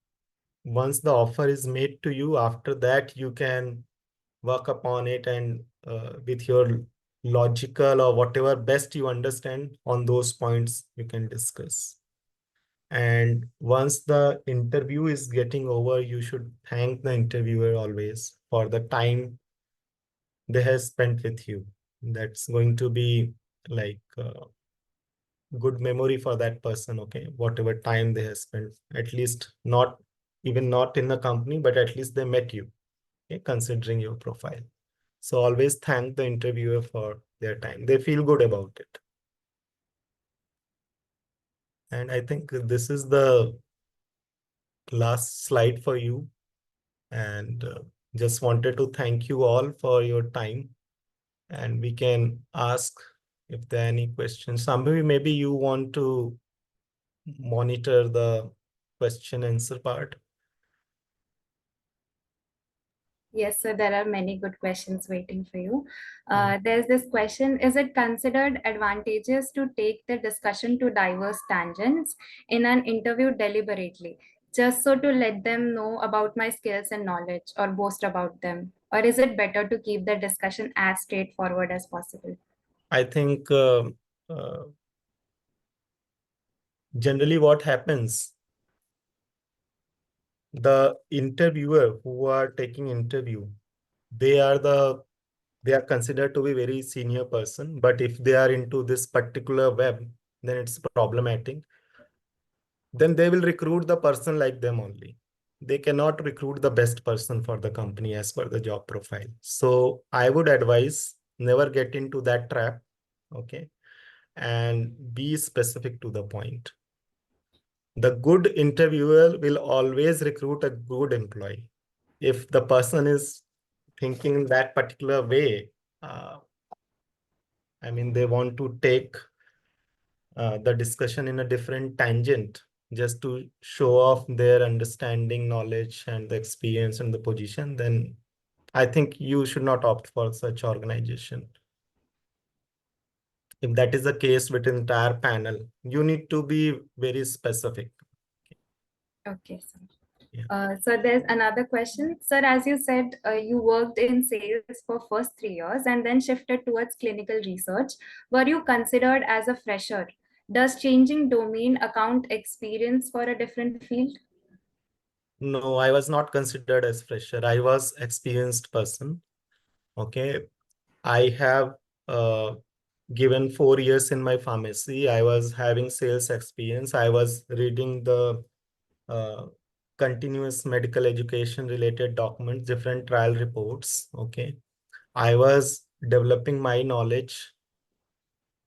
Once the offer is made to you, after that, you can work upon it and with your logical or whatever best you understand on those points, you can discuss. And once the interview is getting over, you should thank the interviewer always for the time they have spent with you. That's going to be like good memory for that person. Okay, whatever time they have spent, at least not even not in the company, but at least they met you. Okay, considering your profile. So always thank the interviewer for their time. They feel good about it. And I think this is the last slide for you. And just wanted to thank you all for your time. And we can ask if there are any questions. Sambhavi, maybe you want to monitor the question answer part. Yes, so there are many good questions waiting for you. There's this question: is it considered advantageous to take the discussion to diverse tangents in an interview deliberately, just so to let them know about my skills and knowledge or boast about them? Or is it better to keep the discussion as straightforward as possible? I think uh, generally what happens, the interviewer who are taking interview, they are considered to be very senior person. But if they are into this particular web, then it's problematic. Then they will recruit the person like them only. They cannot recruit the best person for the company as per the job profile. So I would advise never get into that trap. Okay. And be specific to the point. The good interviewer will always recruit a good employee. If the person is thinking in that particular way, I mean, they want to take the discussion in a different tangent just to show off their understanding, knowledge, and the experience and the position, then I think you should not opt for such organization. If that is the case with entire panel, you need to be very specific. Okay, so Yeah. so there's another question. Sir, as you said, you worked in sales for first 3 years and then shifted towards clinical research. Were you considered as a fresher? Does changing domain account experience for a different field? No, I was not considered as fresher. I was experienced person. Okay. I have given 4 years in my pharmacy. I was having sales experience. I was reading the uh, continuous medical education related documents, different trial reports. Okay. I was developing my knowledge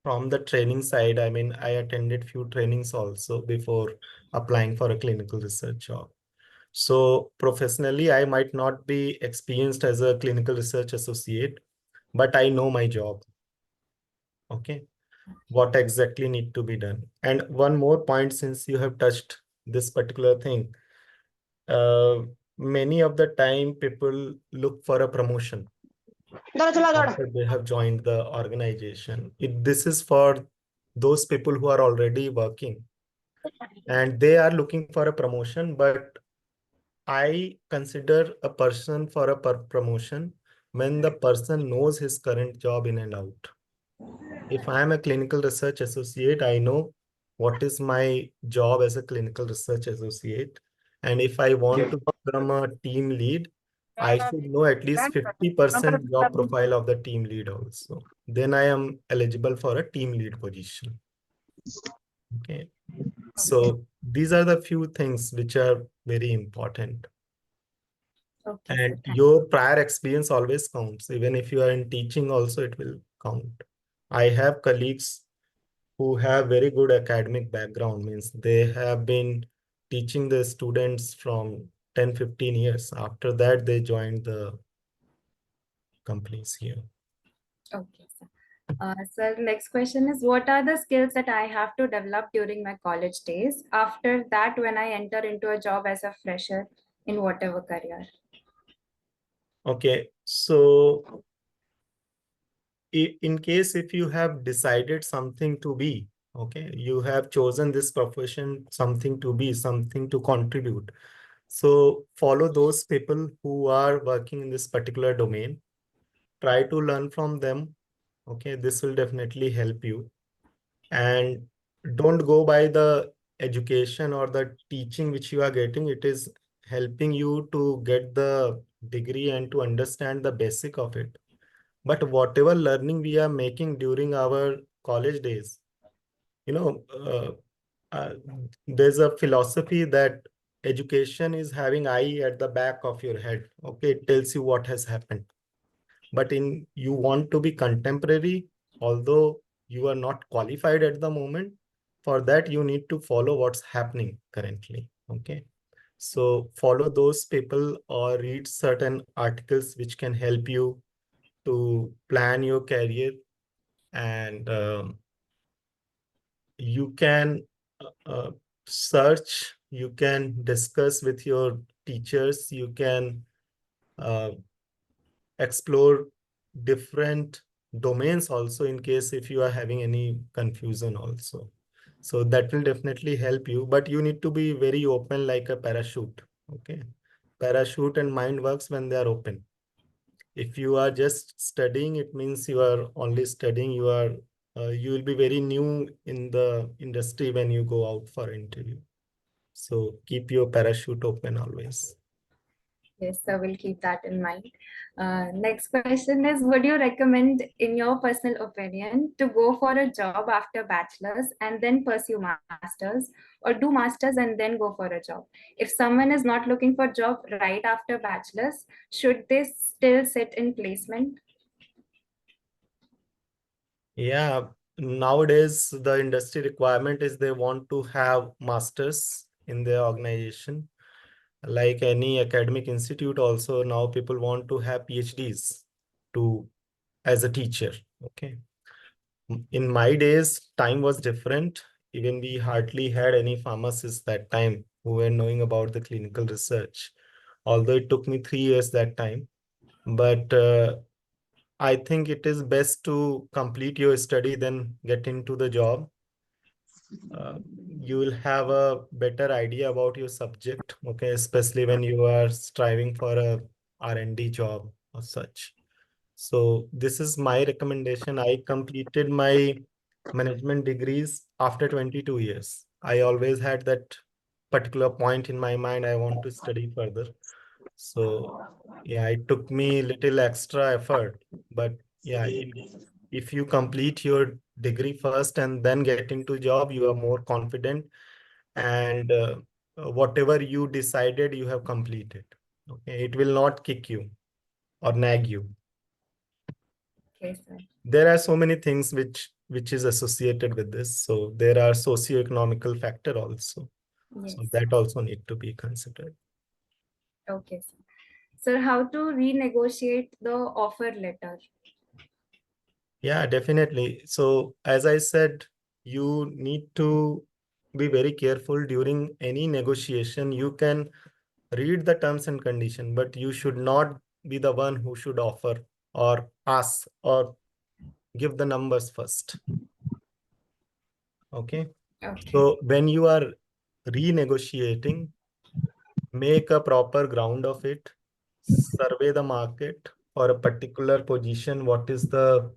from the training side, I mean, I attended few trainings also before applying for a clinical research job. So professionally, I might not be experienced as a clinical research associate, but I know my job. Okay, what exactly need to be done. And one more point, since you have touched this particular thing, uh, many of the time people look for a promotion after they have joined the organization. This is for those people who are already working and they are looking for a promotion, but I consider a person for a promotion when the person knows his current job in and out. If I am a clinical research associate, I know what is my job as a clinical research associate. And if I want to become a team lead, I should know at least 50% job profile of the team lead also. Then I am eligible for a team lead position. Okay. So these are the few things which are very important. Okay, sir. And your prior experience always counts. Even if you are in teaching also, it will count. I have colleagues who have very good academic background, means they have been teaching the students from 10-15 years. After that, they joined the companies here. Okay, sir. So next question is, what are the skills that I have to develop during my college days? After that, when I enter into a job as a fresher in whatever career. Okay, so in case if you have decided something to be, okay, you have chosen this profession, something to be, something to contribute. So follow those people who are working in this particular domain. Try to learn from them. Okay, this will definitely help you. And don't go by the education or the teaching which you are getting. It is helping you to get the degree and to understand the basic of it. But whatever learning we are making during our college days, you know, uh, there's a philosophy that education is having eye at the back of your head. Okay, it tells you what has happened. But in you want to be contemporary, although you are not qualified at the moment, for that you need to follow what's happening currently. Okay. So follow those people or read certain articles which can help you to plan your career, and you can search, you can discuss with your teachers, you can uh, explore different domains also in case if you are having any confusion also. So that will definitely help you, but you need to be very open like a parachute. Okay. Parachute and mind works when they are open. If you are just studying, it means you are only studying, you will be very new in the industry when you go out for interview. So keep your parachute open always. Yes, so we'll keep that in mind. Next question is, would you recommend, in your personal opinion, to go for a job after bachelor's and then pursue master's, or do master's and then go for a job? If someone is not looking for job right after bachelor's, should they still sit in placement? Yeah, nowadays the industry requirement is they want to have masters in their organization. Like any academic institute also, now people want to have PhDs to as a teacher. Okay. In my days, time was different. Even we hardly had any pharmacists that time who were knowing about the clinical research. Although it took me 3 years that time, but I think it is best to complete your study then get into the job. Uh, you will have a better idea about your subject, okay, especially when you are striving for a R&D job or such. So this is my recommendation. I completed my management degrees after 22 years. I always had that particular point in my mind, I want to study further. So yeah, it took me little extra effort, but yeah, if you complete your degree first and then get into job, you are more confident, and whatever you decided, you have completed. Okay, it will not kick you or nag you. Okay, sir. There are so many things which is associated with this. So there are socio-economical factor also. So Yes. that also need to be considered. Okay, sir. Sir, how to renegotiate the offer letter? Yeah, definitely. So as I said, you need to be very careful during any negotiation. You can read the terms and condition, but you should not be the one who should offer or ask or give the numbers first. Okay. Okay. So when you are renegotiating, make a proper ground of it, survey the market for a particular position. What is the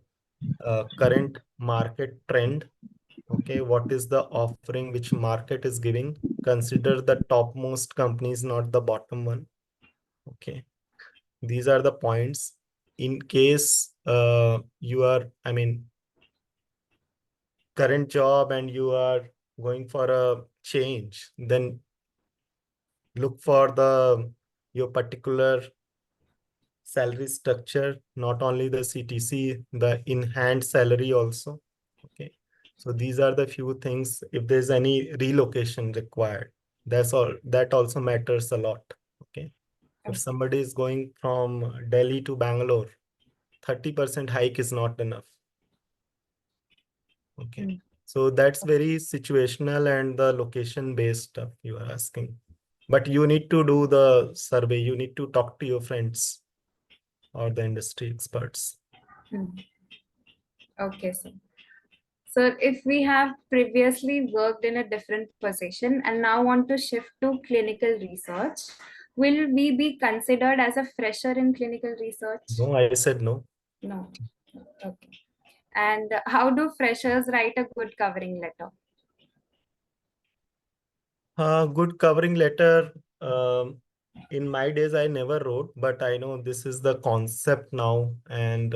current market trend? Okay, what is the offering which market is giving? Consider the topmost companies, not the bottom one. Okay, these are the points. In case you are, I mean, current job and you are going for a change, then look for the your particular salary structure, not only the CTC, the in-hand salary also. Okay. So these are the few things. If there's any relocation required, that's all. That also matters a lot. Okay. If Okay. somebody is going from Delhi to Bangalore, 30% hike is not enough. Okay. Mm. So that's very situational and the location based stuff you are asking. But you need to do the survey. You need to talk to your friends or the industry experts. Mm. Okay, sir. So if we have previously worked in a different position and now want to shift to clinical research, will we be considered as a fresher in clinical research? No, I said no. No. Okay. And how do freshers write a good covering letter? Good covering letter. In my days, I never wrote, but I know this is the concept now. And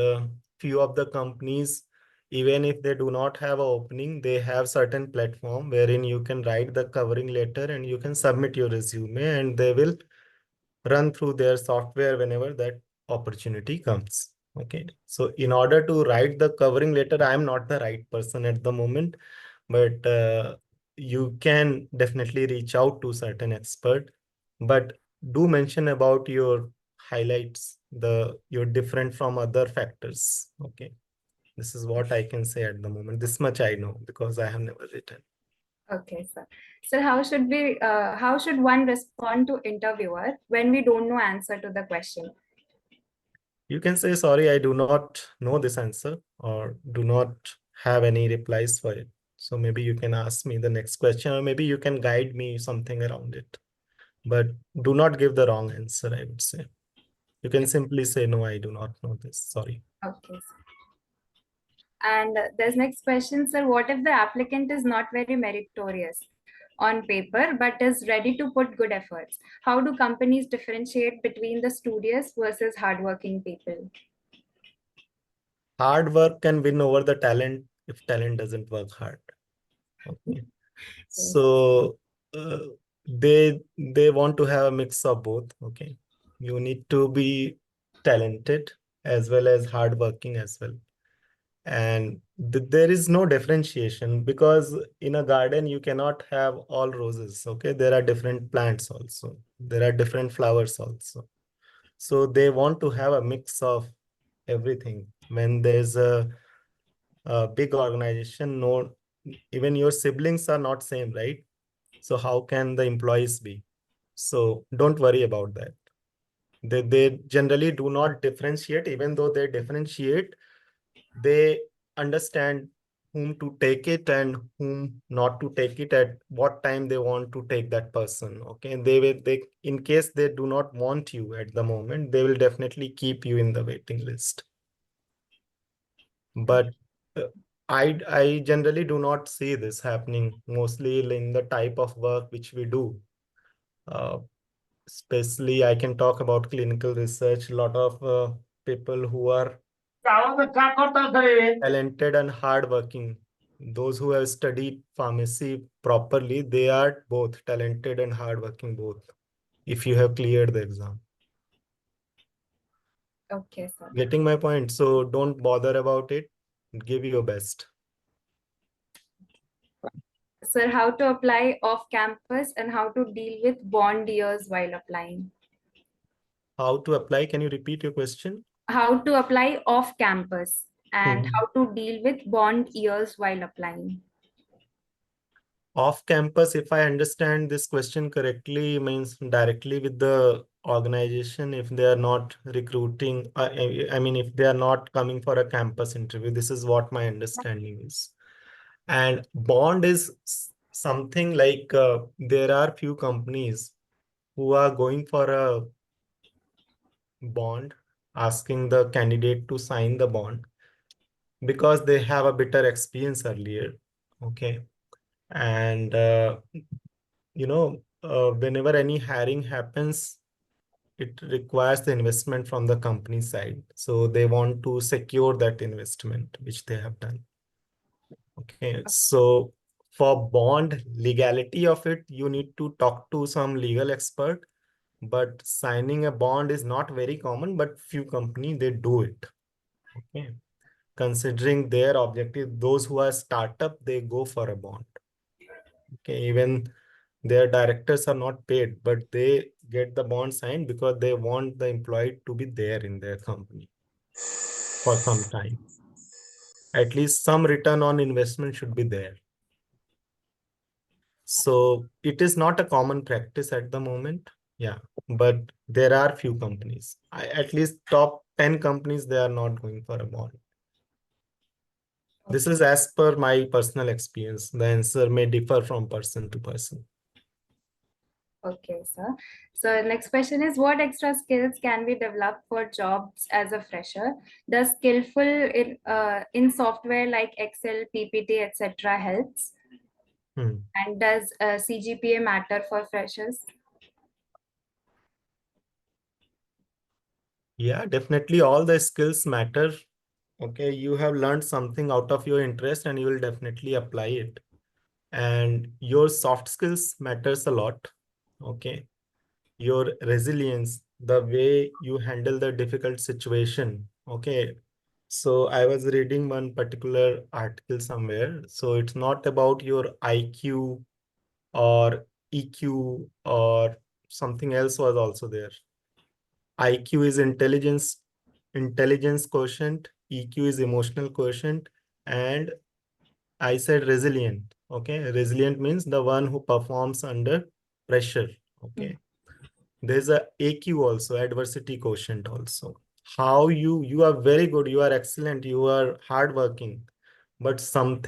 few of the companies, even if they do not have an opening, they have certain platform wherein you can write the covering letter and you can submit your resume and they will run through their software whenever that opportunity comes. Okay. So in order to write the covering letter, I am not the right person at the moment, but you can definitely reach out to certain expert. But do mention about your highlights, the you're different from other factors. Okay. This is what I can say at the moment. This much I know because I have never written. Okay, sir. So how should one respond to interviewer when we don't know answer to the question? You can say, sorry, I do not know this answer or do not have any replies for it. So maybe you can ask me the next question or maybe you can guide me something around it. But do not give the wrong answer, I would say. You can simply say, no, I do not know this. Sorry. Okay, sir. And there's next question, sir. What if the applicant is not very meritorious on paper but is ready to put good efforts? How do companies differentiate between the studious versus hardworking people? Hard work can win over the talent if talent doesn't work hard. Okay. Yes. So uh, they want to have a mix of both. Okay. You need to be talented as well as hardworking as well. And there is no differentiation because in a garden you cannot have all roses. Okay. There are different plants also. There are different flowers also. So they want to have a mix of everything. When there's a big organization, no, even your siblings are not same, right? So how can the employees be? So don't worry about that. They generally do not differentiate. Even though they differentiate, they understand whom to take it and whom not to take it at what time they want to take that person. Okay. And they in case they do not want you at the moment, they will definitely keep you in the waiting list. But uh, I generally do not see this happening mostly in the type of work which we do. Uh, Especially I can talk about clinical research. A lot of people who are talented and hardworking. Those who have studied pharmacy properly, they are both talented and hardworking both. If you have cleared the exam. Okay, sir. Getting my point? So don't bother about it. Give your best. Sir, how to apply off campus and how to deal with bond years while applying? How to apply? Can you repeat your question? How to apply off campus and Mhm. how to deal with bond years while applying? Off campus, if I understand this question correctly, means directly with the organization if they are not recruiting. I mean, if they are not coming for a campus interview, this is what my understanding is. And bond is something like there are few companies who are going for a bond, asking the candidate to sign the bond because they have a better experience earlier. Okay. And whenever any hiring happens, it requires the investment from the company side. So they want to secure that investment, which they have done. Okay. So for bond legality of it, you need to talk to some legal expert. But signing a bond is not very common, but few companies, they do it. Okay. Considering their objective, those who are startup, they go for a bond. Okay. Even their directors are not paid, but they get the bond signed because they want the employee to be there in their company for some time. At least some return on investment should be there. So it is not a common practice at the moment. Yeah, but there are few companies. At least top 10 companies, they are not going for a bond. This is as per my personal experience. The answer may differ from person to person. Okay, sir. So next question is, what extra skills can we develop for jobs as a fresher? Does skillful in software like Excel, PPT, etc. helps? Hmm. And does CGPA matter for freshers? Yeah, definitely all the skills matter. Okay, you have learned something out of your interest and you will definitely apply it. And your soft skills matters a lot. Okay, your resilience, the way you handle the difficult situation. Okay, so I was reading one particular article somewhere. So it's not about your IQ or EQ or something else was also there. IQ is intelligence quotient, EQ is emotional quotient, and I said resilient. Okay, resilient means the one who performs under pressure. Okay, there's a AQ also, adversity quotient also. How you are very good, you are excellent, you are hardworking, but some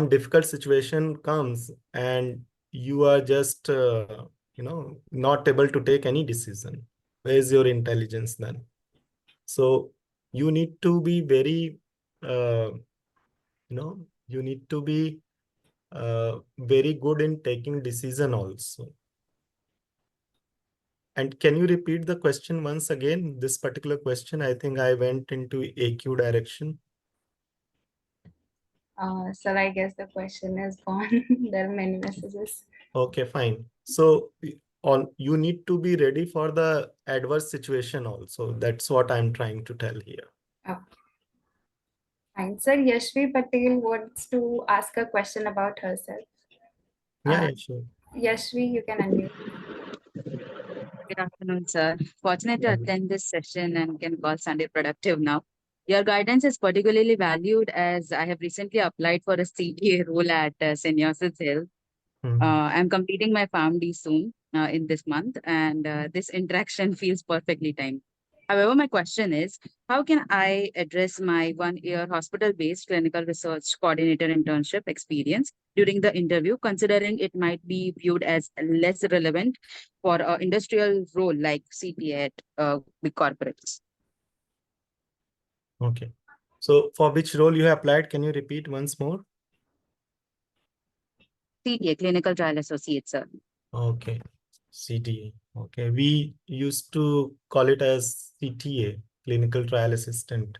difficult situation comes and you are just not able to take any decision. Where is your intelligence then? So you need to be very you need to be very good in taking decision also. And can you repeat the question once again? This particular question, I think I went into AQ direction. So I guess the question is gone. There are many messages. Okay, fine. So on you need to be ready for the adverse situation also. That's what I'm trying to tell here. Oh, fine. Sir, Yashvi Patel wants to ask a question about herself. Yeah, Uh, yeah, sure. Yashvi, you can unmute. Good afternoon, sir. Fortunate to attend this session and can call Sunday productive now. Your guidance is particularly valued as I have recently applied for a CTA role at Syneos Health. Mhm. I'm completing my PharmD soon in this month, and this interaction feels perfectly timed. However, my question is, how can I address my 1 year hospital-based clinical research coordinator internship experience during the interview, considering it might be viewed as less relevant for an industrial role like CTA at big corporates? Okay. So for which role you have applied? Can you repeat once more? CTA, Clinical Trial Associate, sir. Okay. CTA. Okay. We used to call it as CTA, Clinical Trial Assistant.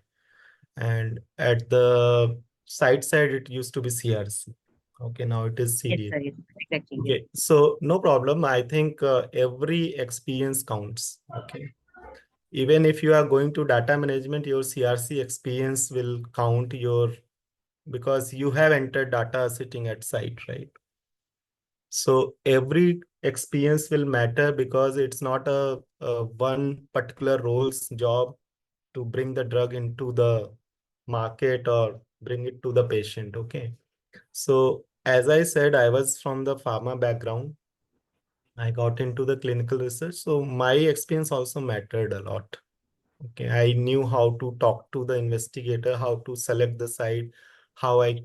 And at the side, it used to be CRC. Okay. Now it is Yes, CDA. sir. Yes, exactly. Yes. Okay. So no problem. I think every experience counts. Okay. Even if you are going to data management, your CRC experience will count because you have entered data sitting at site, right? So every experience will matter because it's not a one particular role's job to bring the drug into the market or bring it to the patient. Okay. So as I said, I was from the pharma background. I got into the clinical research. So my experience also mattered a lot. Okay. I knew how to talk to the investigator, how to select the site, how I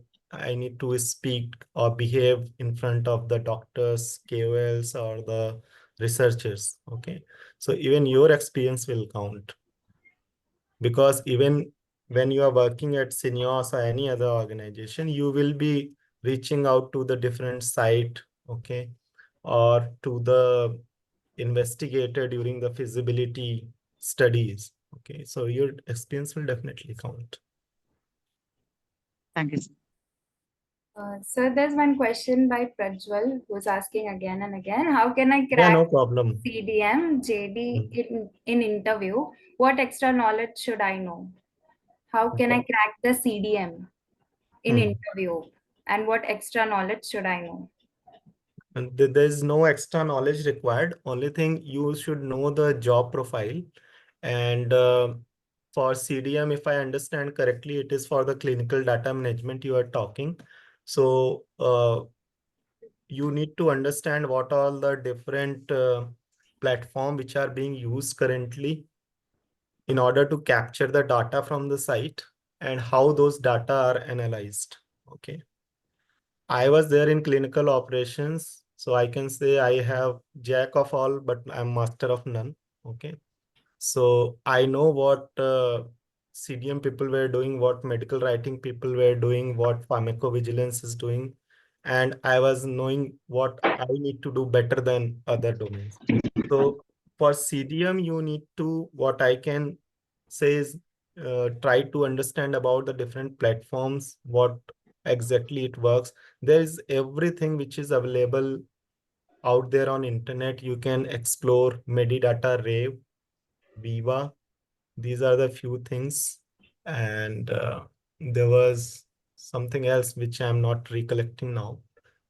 need to speak or behave in front of the doctors, KOLs, or the researchers. Okay. So even your experience will count because even when you are working at Syneos or any other organization, you will be reaching out to the different site, okay, or to the investigator during the feasibility studies. Okay, so your experience will definitely count. Thank you, sir. So there's one question by Prajwal who's asking again and again, how can I Yeah, crack no problem. CDM, JD Hmm. in interview? What extra knowledge should I know? How can I Okay. crack the CDM in Hmm. interview? And what extra knowledge should I know? And there's no extra knowledge required. Only thing you should know the job profile. And for CDM, if I understand correctly, it is for the clinical data management you are talking. So you need to understand what all the different platform which are being used currently in order to capture the data from the site and how those data are analyzed. Okay. I was there in clinical operations, so I can say I have jack of all, but I'm master of none. Okay. So I know what CDM people were doing, what medical writing people were doing, what pharmacovigilance is doing, and I was knowing what I need to do better than other domains. So for CDM, you need to, what I can say is try to understand about the different platforms, what exactly it works. There is everything which is available out there on internet. You can explore Medidata, Rave, Viva. These are the few things. And there was something else which I'm not recollecting now.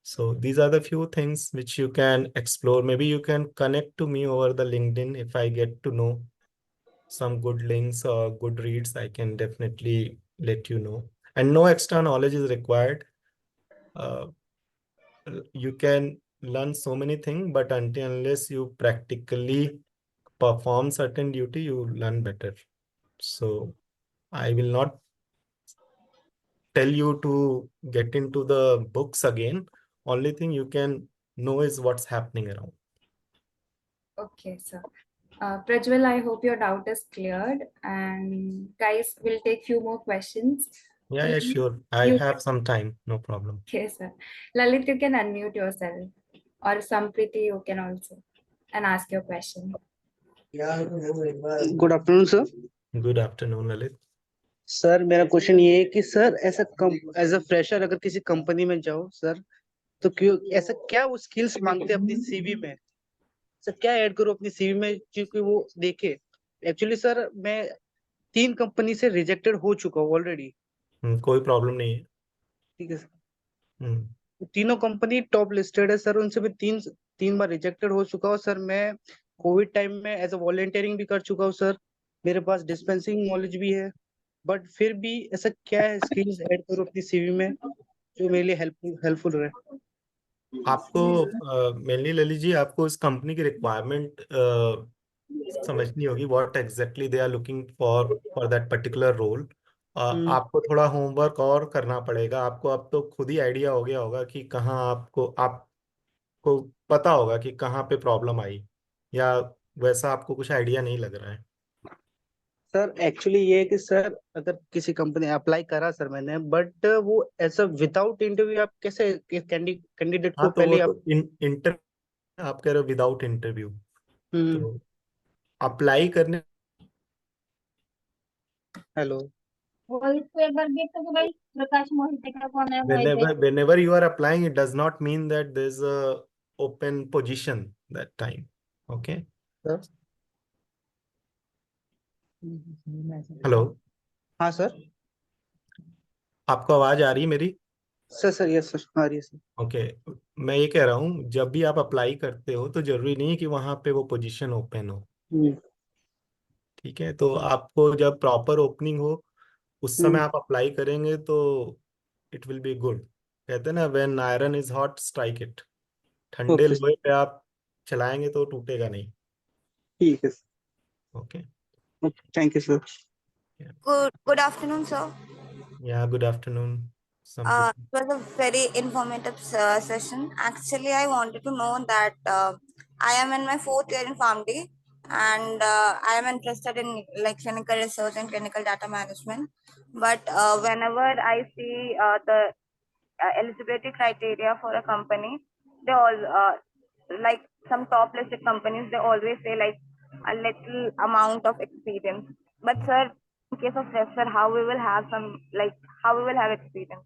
So these are the few things which you can explore. Maybe you can connect to me over the LinkedIn. If I get to know some good links or good reads, I can definitely let you know. And no extra knowledge is required. Uh, you can learn so many things, but until unless you practically perform certain duty, you learn better. So I will not tell you to get into the books again. Only thing you can know is what's happening around. Okay, sir. Prajwal, I hope your doubt is cleared. And guys, we'll take few more questions. Yeah, Lalit, sure. I you, have some time. No problem. okay, sir. Lalit, you can unmute yourself. Or Sampriti, you can also and ask your question. Good afternoon sir Good afternoon, Lalit. Sir मेरा question ये है कि sir ऐसा as a fresher अगर किसी company में जाओ sir तो क्यों ऐसा क्या वो स्किल्स मांगते हैं अपनी सीवी में सर क्या ऐड करो अपनी सीवी में क्योंकि वो देखे एक्चुअली सर मैं 3 कंपनी से रिजेक्टेड हो चुका हूँ ऑलरेडी कोई प्रॉब्लम नहीं है. ठीक है सर हम्म. तीनों कंपनी टॉप लिस्टेड है सर उनसे भी तीन तीन बार रिजेक्टेड हो चुका हूँ सर मैं कोविड टाइम में एज अ वॉलंटियरिंग भी कर चुका हूँ सर मेरे पास डिस्पेंसिंग नॉलेज भी है बट फिर भी ऐसा क्या है स्किल्स ऐड करो अपनी सीवी में जो मेरे लिए हेल्पफुल रहे आपको मेनली ललित जी आपको इस कंपनी की रिक्वायरमेंट समझनी होगी. What exactly they are looking for that particular role. आपको थोड़ा होमवर्क और करना पड़ेगा. आपको अब तो खुद ही आइडिया हो गया होगा कि कहाँ आपको पता होगा कि कहाँ पे प्रॉब्लम आई, या वैसा आपको कुछ आइडिया नहीं लग रहा है. सर एक्चुअली ये है कि सर अगर किसी कंपनी अप्लाई करा सर मैंने बट वो ऐसा विदाउट इंटरव्यू आप कैसे कैंडिडेट हाँ को तो वो पहले आप तो इंटर आप कह रहे हो विदाउट इंटरव्यू. हम्म तो अप्लाई करने hello whenever you are applying, it does not mean that there's a open position that time. Okay. Sir hello, हाँ सर। आपको आवाज आ रही है मेरी? सर यस सर, आ रही है सर। ओके। मैं ये कह रहा हूँ, जब भी आप अप्लाई करते हो तो जरूरी नहीं है कि वहां पे वो पोजीशन ओपन हो। हम्म, ठीक है, तो आपको जब प्रॉपर ओपनिंग हो उस समय आप अप्लाई करेंगे तो इट विल बी गुड। कहते हैं ना, when iron is hot strike it. ठंडे ओके लोहे पे आप चलाएंगे तो टूटेगा नहीं। ठीक है sir. Okay. Okay, thank you sir. Good afternoon, sir. या good afternoon Samriddhi. It was a very informative session. Actually, I wanted to know that I am in my fourth year in PharmD, and I am interested in like clinical research and clinical data management. But whenever I see the eligibility criteria for a company, they all like some top listed companies, they always say like a little amount of experience. But sir, in case of fresher, how we will have some like how we will have experience?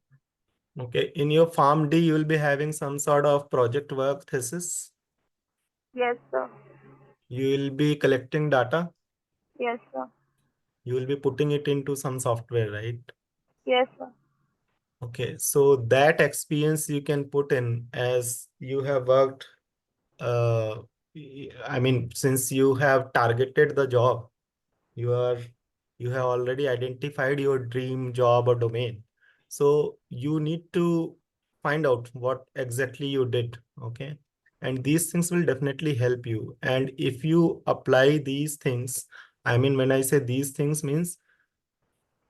Okay, in your Farm D, you will be having some sort of project work thesis. Yes, sir. You will be collecting data. Yes, sir. You will be putting it into some software, right? Yes, sir. Okay, so that experience you can put in as you have worked. Uh, I mean, since you have targeted the job, you are you have already identified your dream job or domain. So you need to find out what exactly you did. Okay, and these things will definitely help you. And if you apply these things, I mean, when I say these things means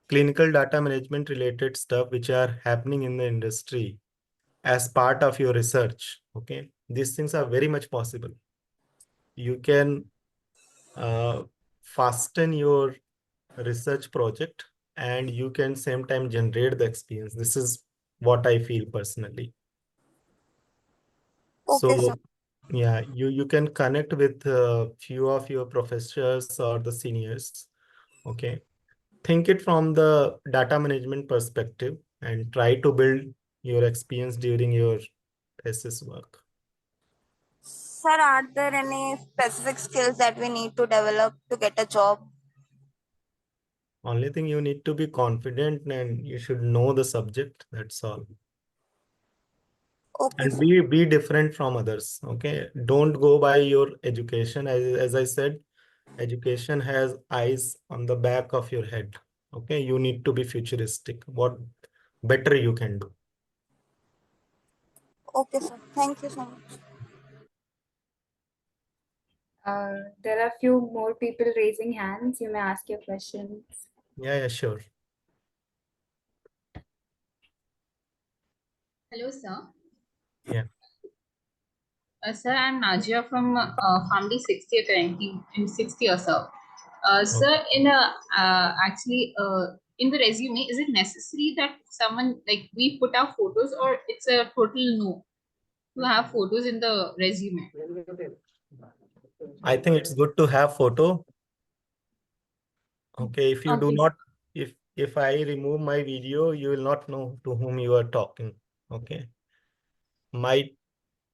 clinical data management related stuff which are happening in the industry as part of your research. Okay, these things are very much possible. You can uh, fasten your research project and you can same time generate the experience. This is what I feel personally. Okay, sir. So yeah, you can connect with few of your professors or the seniors. Okay, think it from the data management perspective and try to build your experience during your thesis work. Sir, are there any specific skills that we need to develop to get a job? Only thing, you need to be confident and you should know the subject. That's all. Okay, And sir. be different from others. Okay, don't go by your education. As I said, education has eyes on the back of your head. Okay, you need to be futuristic. What better you can do. Okay, sir. Thank you so much. There are few more people raising hands. You may ask your questions. Yeah, sure. Hello, sir. Yeah. Sir, I'm Najia from Family 60 currently in 6th year, sir. Okay. Sir, actually in the resume, is it necessary that someone like we put our photos, or it's a total no to have photos in the resume? I think it's good to have photo. Okay, if you do Okay. not, if I remove my video, you will not know to whom you are talking. Okay, my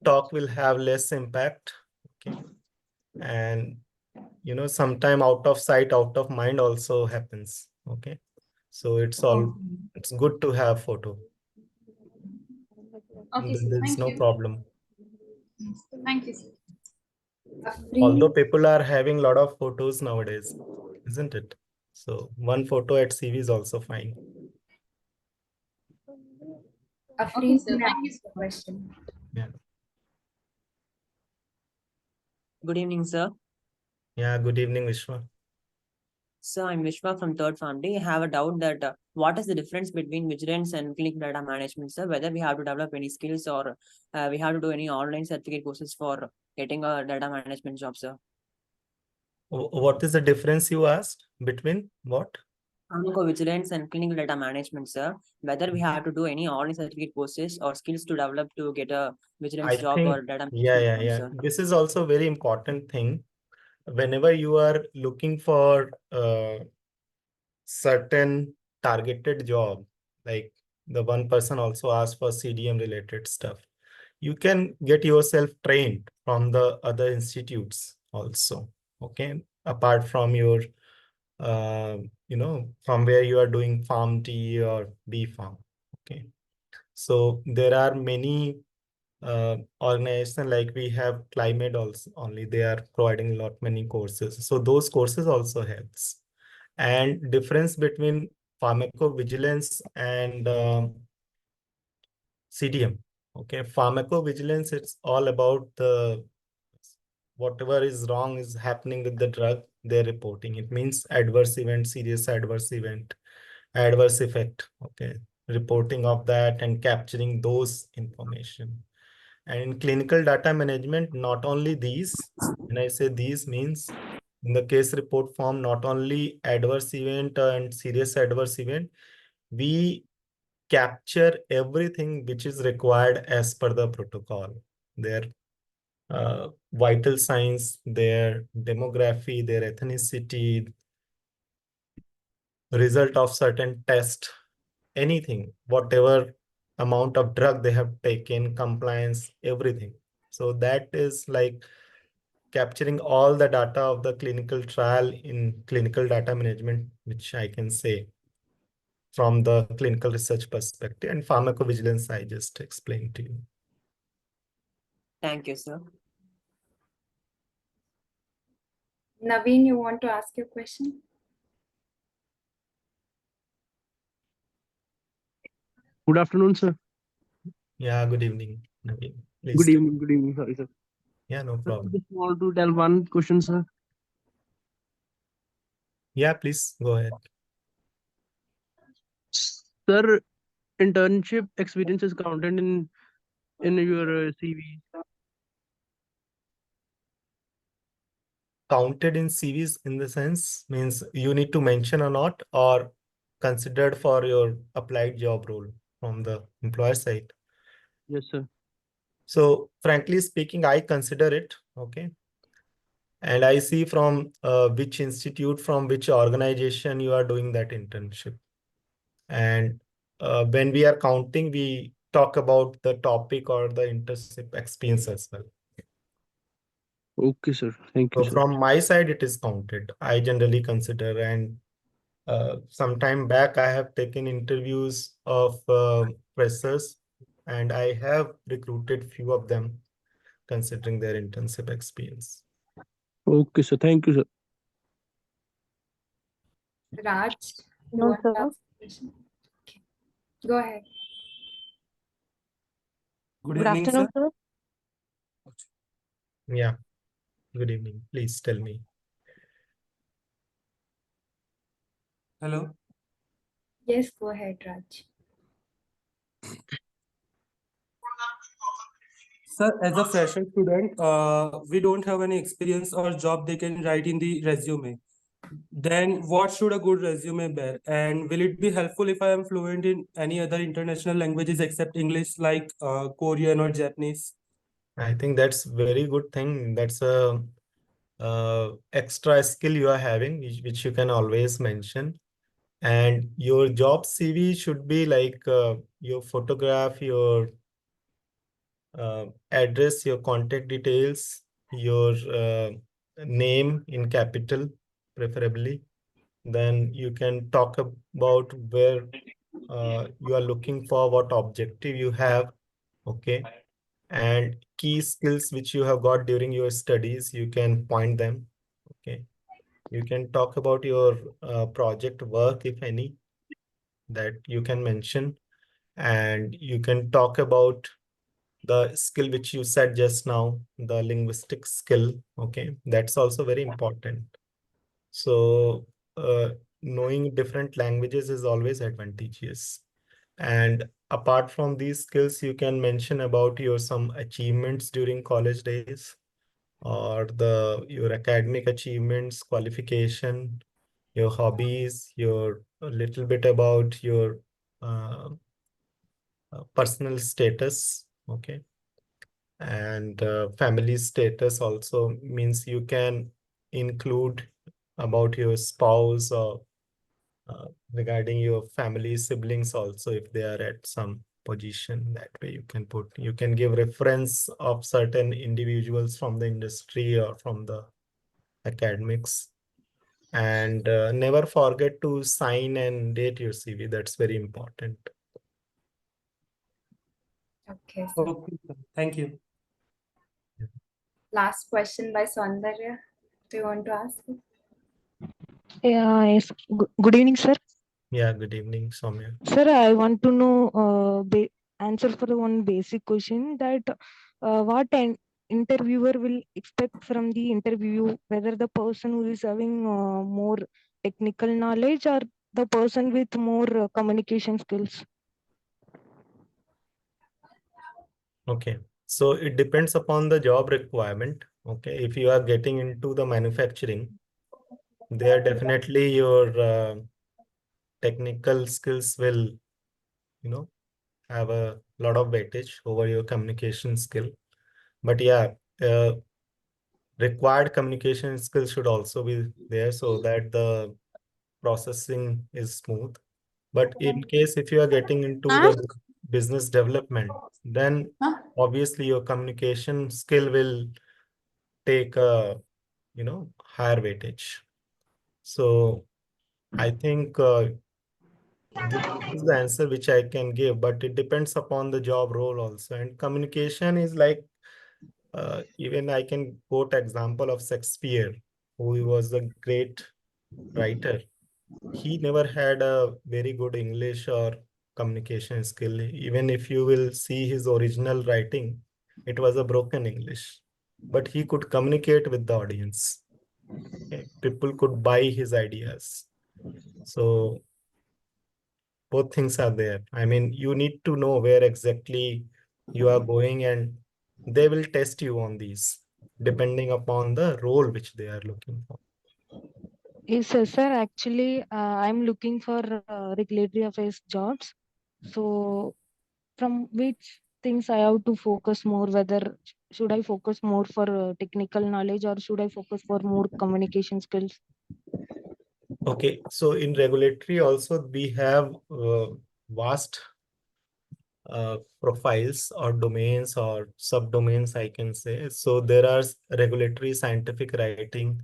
talk will have less impact. Okay, and sometime out of sight, out of mind also happens. Okay, so Okay. it's good to have photo. Okay, sir. There's Thank no you. problem. Thank you, sir. A Although free, people are having a lot of photos nowadays, isn't it? So one photo at CV is also fine. a Okay, free sir. may Thank you ask so a much. question. Yeah. Good evening, sir. Yeah. Good evening, Vishwa. So I'm Vishwa from Third Family. I have a doubt that what is the difference between vigilance and clinical data management, sir? Whether we have to develop any skills or we have to do any online certificate courses for getting a data management job, sir. What is the difference you asked between what? Vigilance and clinical data management, sir. Whether we have to do any online certificate courses or skills to develop to get a vigilance I job think, or data yeah, management yeah, job, yeah. sir. This is also a very important thing. Whenever you are looking for certain targeted job, like the one person also asked for CDM related stuff, you can get yourself trained from the other institutes also. Okay, apart from your from where you are doing Farm D or B Farm. Okay. So there are many organizations, like we have CliMed also, only they are providing many courses. So those courses also helps. And difference between pharmacovigilance and CDM. Okay, pharmacovigilance, it's all about the whatever is wrong is happening with the drug, they're reporting. It means adverse event, serious adverse event, adverse effect. Okay, reporting of that and capturing those information. And in clinical data management, not only these, when I say these means in the case report form, not only adverse event and serious adverse event, we capture everything which is required as per the protocol. Their vital signs, their demography, their ethnicity, result of certain test, anything, whatever amount of drug they have taken, compliance, everything. So that is like capturing all the data of the clinical trial in clinical data management, which I can say from the clinical research perspective, and pharmacovigilance I just explained to you. Thank you, sir. Naveen, you want to ask your question? Good afternoon, sir. Yeah, good evening, Naveen. Please Good tell. evening. Good evening. Sorry, sir. Yeah, no Sir, I problem. just want to tell one question, sir. Yeah, please go ahead. Sir, internship experience is counted in your CV. Counted in CVs in the sense means you need to mention or not, or considered for your applied job role from the employer side. Yes, sir. So frankly speaking, I consider it, okay. And I see from which institute, from which organization you are doing that internship. And when we are counting, we talk about the topic or the internship experience as well. Okay, sir. Thank you, So sir. from my side, it is counted. I generally consider, and some time back, I have taken interviews of freshers, and I have recruited few of them considering their internship experience. Okay, sir. Thank you, sir. Raj, you No, want to sir. ask a question? Okay. Go ahead. Good afternoon, sir. Yeah, good evening. Please tell me. Hello. Yes, go ahead, Raj. Sir, as a fresher student, we don't have any experience or job they can write in the resume. Then what should a good resume bear? And will it be helpful if I am fluent in any other international languages except English, like Korean or Japanese? I think that's very good thing. That's a extra skill you are having, which you can always mention. And your job CV should be like your photograph, your address, your contact details, your name in capital, preferably. Then you can talk about where you are looking for, what objective you have, okay, and key skills which you have got during your studies, you can point them, okay. You can talk about your project work, if any, that you can mention, and you can talk about the skill which you said just now, the linguistic skill, okay, that's also very important. So knowing different languages is always advantageous. And apart from these skills, you can mention about your some achievements during college days, or your academic achievements, qualification, your hobbies, your a little bit about your uh, personal status, okay, and family status also means you can include about your spouse, or regarding your family siblings also, if they are at some position. That way you can give reference of certain individuals from the industry or from the academics. And never forget to sign and date your CV. That's very important. Okay, sir. Okay, sir. Thank you. Last question by Saundarya. Do you want to ask? Yeah, yes. Good evening, sir. Yeah, good evening, Soumya. Sir, I want to know answer for the one basic question that what an interviewer will expect from the interview, whether the person who is having more technical knowledge or the person with more communication skills. Okay, so it depends upon the job requirement. Okay, if you are getting into the manufacturing, there definitely your technical skills will, have a lot of weightage over your communication skill. But yeah, required communication skills should also be there so that the processing is smooth. But in case if you are getting into the business development, then obviously your communication skill will take a higher weightage. So I think this is the answer which I can give, but it depends upon the job role also. And communication is like even I can quote example of Shakespeare, who was a great writer. He never had a very good English or communication skill. Even if you will see his original writing, it was a broken English, but he could communicate with the audience. Okay? People could buy his ideas. So both things are there. I mean, you need to know where exactly you are going, and they will test you on these depending upon the role which they are looking for. Yes, sir. Actually, I'm looking for regulatory affairs jobs. So, from which things I have to focus more? Whether should I focus more for technical knowledge or should I focus for more communication skills? Okay, so in regulatory also we have vast profiles or domains or subdomains, I can say. So there are regulatory scientific writing.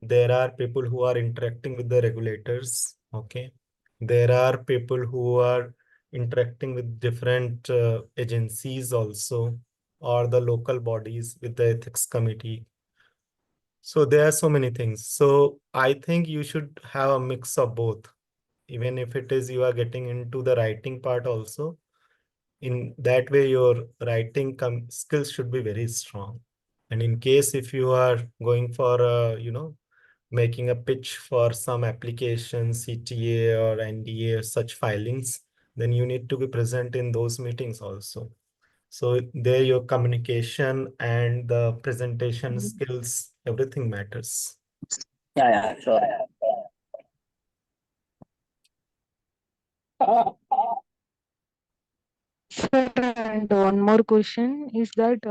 There are people who are interacting with the regulators. Okay. There are people who are interacting with different agencies also, or the local bodies with the ethics committee. So there are so many things. So I think you should have a mix of both. Even if it is you are getting into the writing part also, in that way your writing skills should be very strong. And in case if you are going for making a pitch for some application, CTA or NDA or such filings, then you need to be present in those meetings also. So there your communication and the presentation skills, everything matters. Yeah, sure. Sir, and one more question is that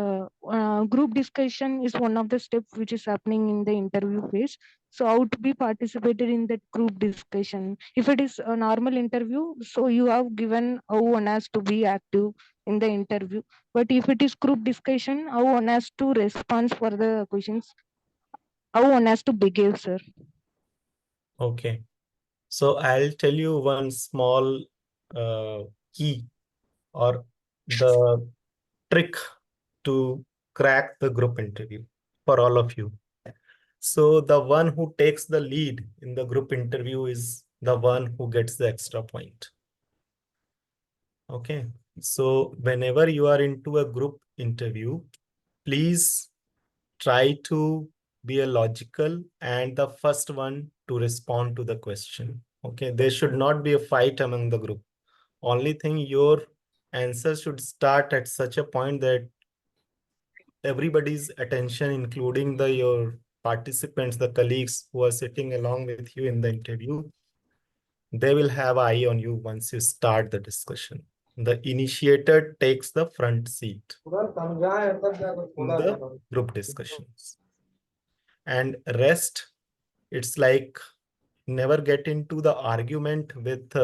group discussion is one of the steps which is happening in the interview phase. So, how to be participated in that group discussion? If it is a normal interview, so you have given how one has to be active in the interview. But if it is group discussion, how one has to respond for the questions, how one has to behave, sir. Okay. So I'll tell you one small key or the trick to crack the group interview for all of you. So the one who takes the lead in the group interview is the one who gets the extra point. Okay. So whenever you are into a group interview, please try to be a logical and the first one to respond to the question. Okay. There should not be a fight among the group. Only thing, your answer should start at such a point that everybody's attention, including your participants, the colleagues who are sitting along with you in the interview, they will have eye on you once you start the discussion. The initiator takes the front seat in the group discussions. And rest, it's like never get into the argument with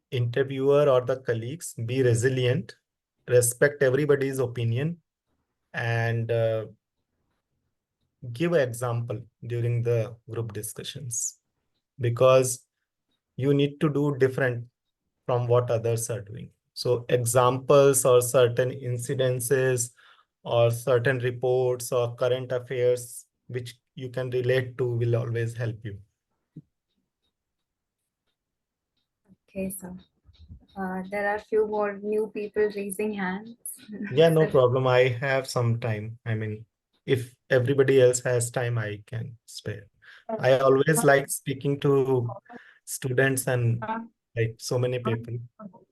interviewer or the colleagues. Be resilient, respect everybody's opinion, and give an example during the group discussions, because you need to do different from what others are doing. So examples or certain incidences or certain reports or current affairs which you can relate to will always help you. Okay, so there are few more new people raising hands. Yeah, no So, problem. I have some time. I mean, if everybody else has time, I can spare. I always like speaking to students and like so many people.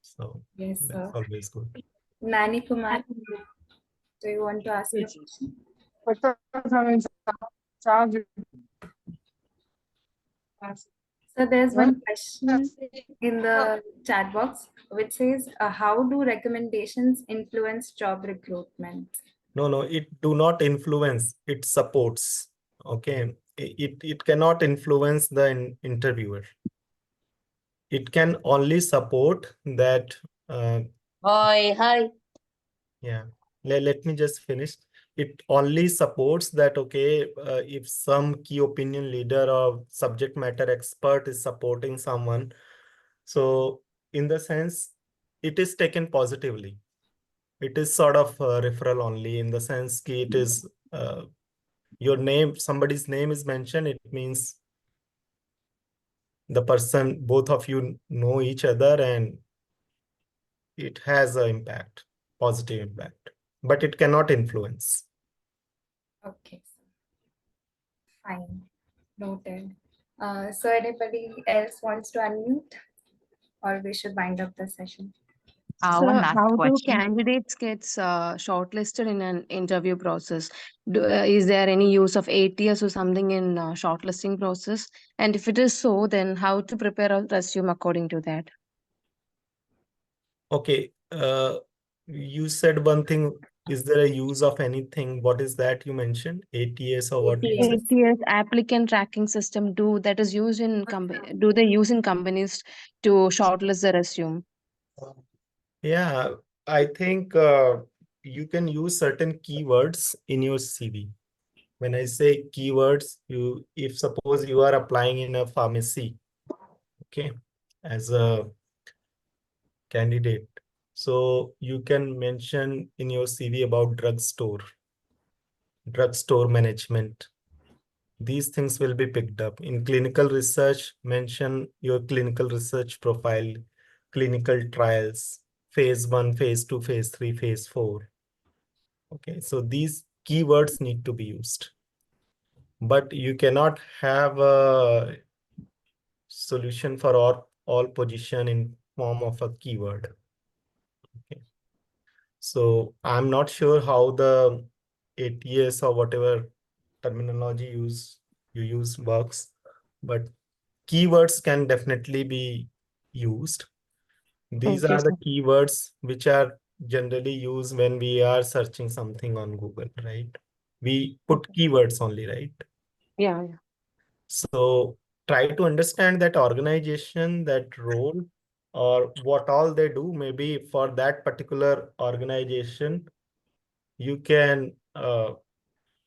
So yes, that's sir. always good. Nani Kumar, do you want to ask a question? So there's one question in the chat box which says, how do recommendations influence job recruitment? No, it do not influence, it supports. Okay. It cannot influence the interviewer. It can only support that. Hi. Yeah. Let me just finish. It only supports that, okay, if some key opinion leader or subject matter expert is supporting someone, so in the sense, it is taken positively. It is sort of a referral only, in the sense that it is your name, somebody's name is mentioned, it means the person, both of you know each other, and it has an impact, positive impact, but it cannot influence. Okay, fine, noted. So anybody else wants to unmute, or we should wind up the session? One So, last how do question. candidates get shortlisted in an interview process? Is there any use of ATS or something in shortlisting process? And if it is so, then how to prepare a resume according to that? Okay, you said one thing. Is there a use of anything? What is that you mentioned? ATS or what you said? ATS, applicant tracking system, that is used in do they use in companies to shortlist the resume? Yeah, I think you can use certain keywords in your CV. When I say keywords, if suppose you are applying in a pharmacy, okay, as a candidate, so you can mention in your CV about drugstore management. These things will be picked up. In clinical research, mention your clinical research profile, clinical trials, phase 1, phase 2, phase 3, phase 4. Okay, so these keywords need to be used. But you cannot have a solution for all position in form of a keyword. Okay. So I'm not sure how the ATS or whatever terminology you use works, but keywords can definitely be used. These Okay, are the sir. keywords which are generally used when we are searching something on Google, right? We put Okay. keywords only, right? Yeah. So try to understand that organization, that role, or what all they do. Maybe for that particular organization, you can,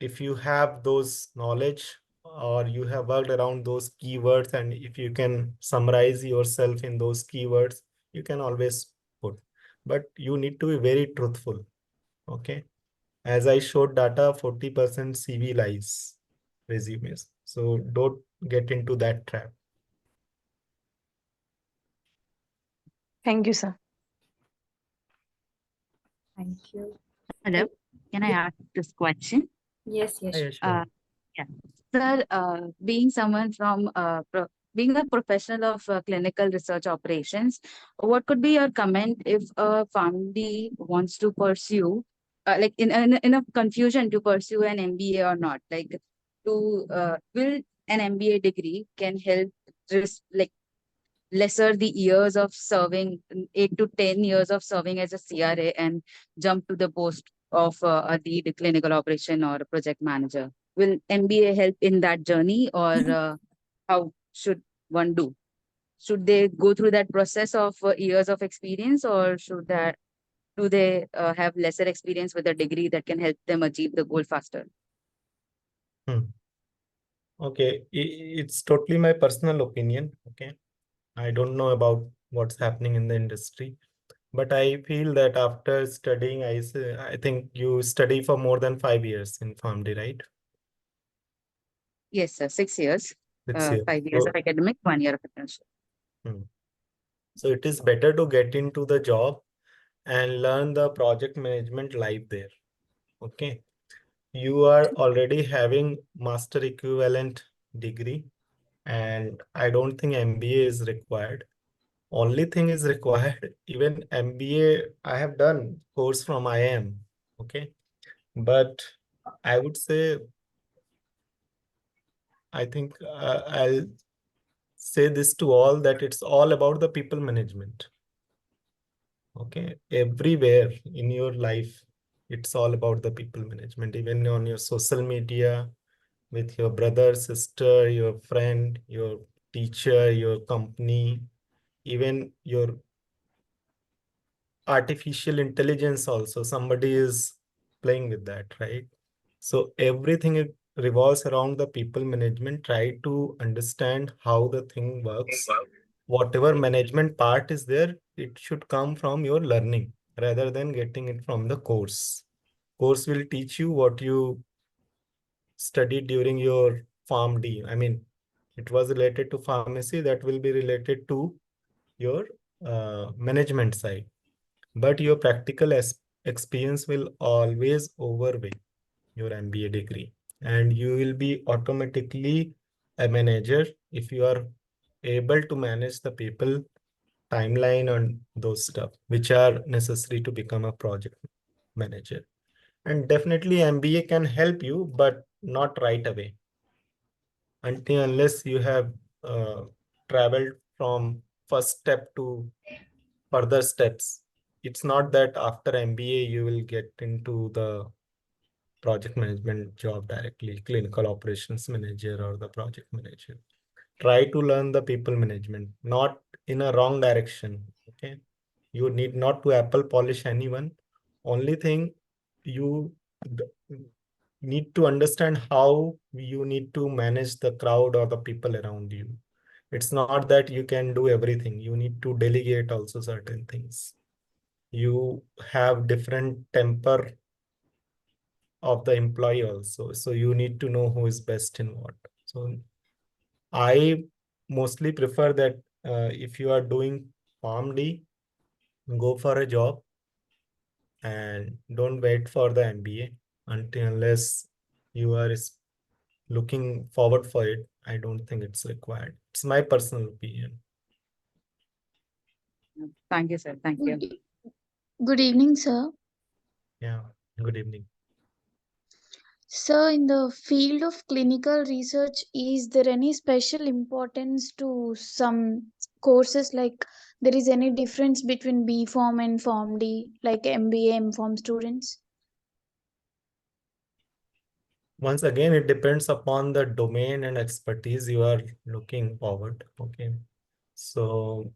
if you have those knowledge or you have worked around those keywords, and if you can summarize yourself in those keywords, you can always put. But you need to be very truthful. Okay. As I showed data, 40% CV lies resumes. So don't get into that trap. Thank you, sir. Thank you. Hello, can I ask this question? Yes, yes. Yeah, sure. Yeah. Sir, being a professional of clinical research operations, what could be your comment if a PharmD wants to pursue, like in a confusion to pursue an MBA or not? Like, will an MBA degree can help like lesser the years of serving, 8 to 10 years of serving as a CRA and jump to the post of a lead clinical operation or a project manager? Will MBA help in that journey, or how should one do? Should they go through that process of years of experience, or do they have lesser experience with a degree that can help them achieve the goal faster? Hmm. Okay, it's totally my personal opinion. Okay, I don't know about what's happening in the industry, but I feel that after studying, I think you study for more than 5 years in PharmD, right? Yes, sir. 6 years. 6 years. 5 years of So, academic, 1 year of internship. so it is better to get into the job and learn the project management life there. Okay. You are already having master equivalent degree, and I don't think MBA is required. Only thing is required, even MBA, I have done course from IIM. Okay. But I would say, I think I'll say this to all, that it's all about the people management. Okay. Everywhere in your life, it's all about the people management, even on your social media, with your brother, sister, your friend, your teacher, your company, even your artificial intelligence also. Somebody is playing with that, right? So everything revolves around the people management. Try to understand how the thing works. Whatever management part is there, it should come from your learning rather than getting it from the course. Course will teach you what you studied during your PharmD. I mean, it was related to pharmacy, that will be related to your management side. But your practical experience will always overweigh your MBA degree, and you will be automatically a manager if you are able to manage the people, timeline, and those stuff which are necessary to become a project manager. And definitely MBA can help you, but not right away, until unless you have uh, traveled from first step to further steps. It's not that after MBA you will get into the project management job directly, clinical operations manager or the project manager. Try to learn the people management, not in a wrong direction. Okay. You need not to apple polish anyone. Only thing, you need to understand how you need to manage the crowd or the people around you. It's not that you can do everything. You need to delegate also certain things. You have different temper of the employee also. So you need to know who is best in what. So I mostly prefer that if you are doing PharmD, go for a job and don't wait for the MBA until unless you are looking forward for it. I don't think it's required. It's my personal opinion. Thank you, sir. Thank you. Good evening, sir. Yeah. Good evening. Sir, in the field of clinical research, is there any special importance to some courses? Like, there is any difference between B Form and Form D, like MBA, M Form students? Once again, it depends upon the domain and expertise you are looking forward. Okay. So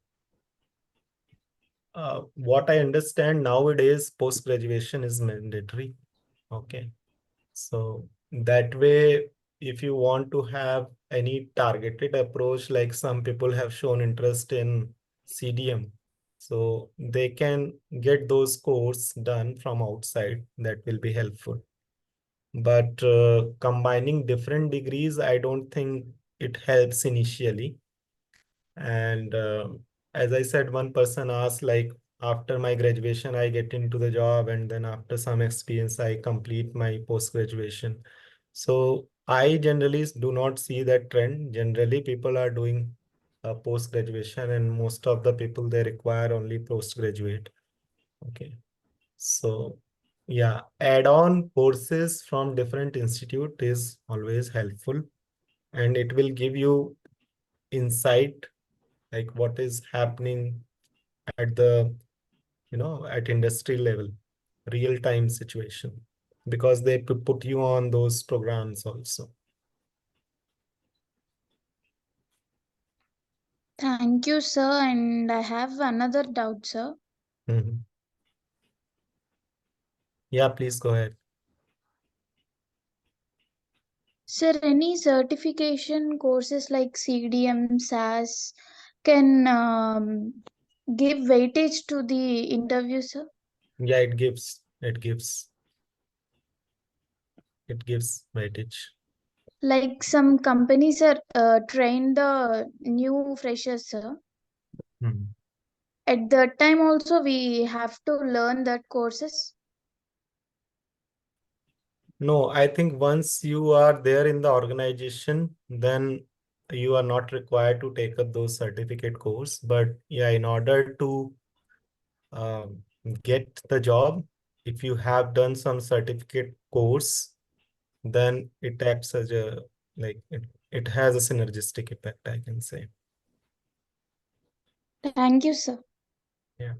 what I understand nowadays, post-graduation is mandatory. Okay. So that way, if you want to have any targeted approach, like some people have shown interest in CDM, so they can get those course done from outside. That will be helpful. But combining different degrees, I don't think it helps initially. And as I said, one person asked, like, after my graduation, I get into the job, and then after some experience, I complete my post-graduation. So I generally do not see that trend. Generally, people are doing post-graduation, and most of the people, they require only postgraduate. Okay. So yeah, add-on courses from different institute is always helpful, and it will give you insight, like what is happening at the, at industry level, real-time situation, because they put you on those programs also. Thank you, sir. And I have another doubt, sir. Mhm. Yeah, please go ahead. Sir, any certification courses like CDM, SAS can give weightage to the interview, sir? Yeah, it gives weightage. Like some companies are train the new freshers, sir. At that time also we have to learn that courses. No, I think once you are there in the organization, then you are not required to take up those certificate course. But yeah, in order to get the job, if you have done some certificate course, then it acts as a it has a synergistic effect, I can say. Thank you, sir. Yeah.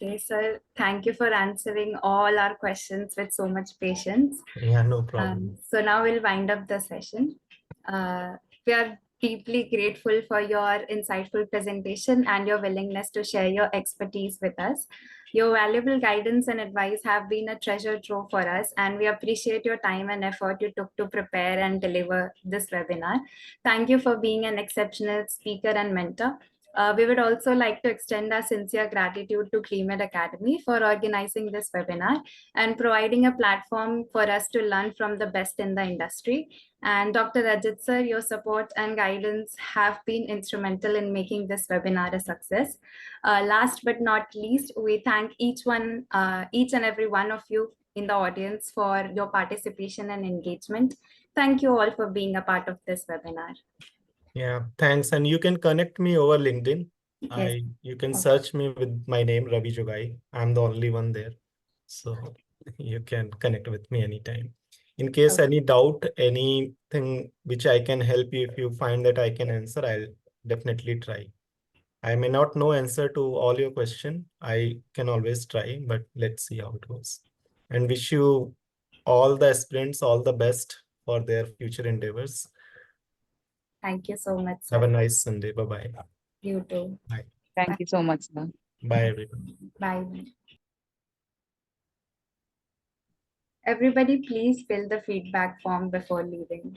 Okay, sir, thank you for answering all our questions with so much patience. Yeah, no problem. So now we'll wind up the session. We are deeply grateful for your insightful presentation and your willingness to share your expertise with us. Your valuable guidance and advice have been a treasure trove for us, and we appreciate your time and effort you took to prepare and deliver this webinar. Thank you for being an exceptional speaker and mentor. We would also like to extend our sincere gratitude to CliMed Academy for organizing this webinar and providing a platform for us to learn from the best in the industry. And Dr. Rajat sir, your support and guidance have been instrumental in making this webinar a success. Last but not least, we thank each and every one of you in the audience for your participation and engagement. Thank you all for being a part of this webinar. Yeah, thanks. And you can connect me over LinkedIn. Yes. You can search me with my name, Ravi Jogai. I'm the only one there. So you can connect with me anytime. In case any doubt, anything which I can help you, if you find that I can answer, I'll definitely try. I may not know answer to all your question. I can always try, but let's see how it goes. And wish you all the aspirants all the best for their future endeavors. Thank you so much, sir. Have a nice Sunday. Bye-bye. You too. Bye. Thank you so much, sir. Bye, everyone. Bye. Everybody, please fill the feedback form before leaving.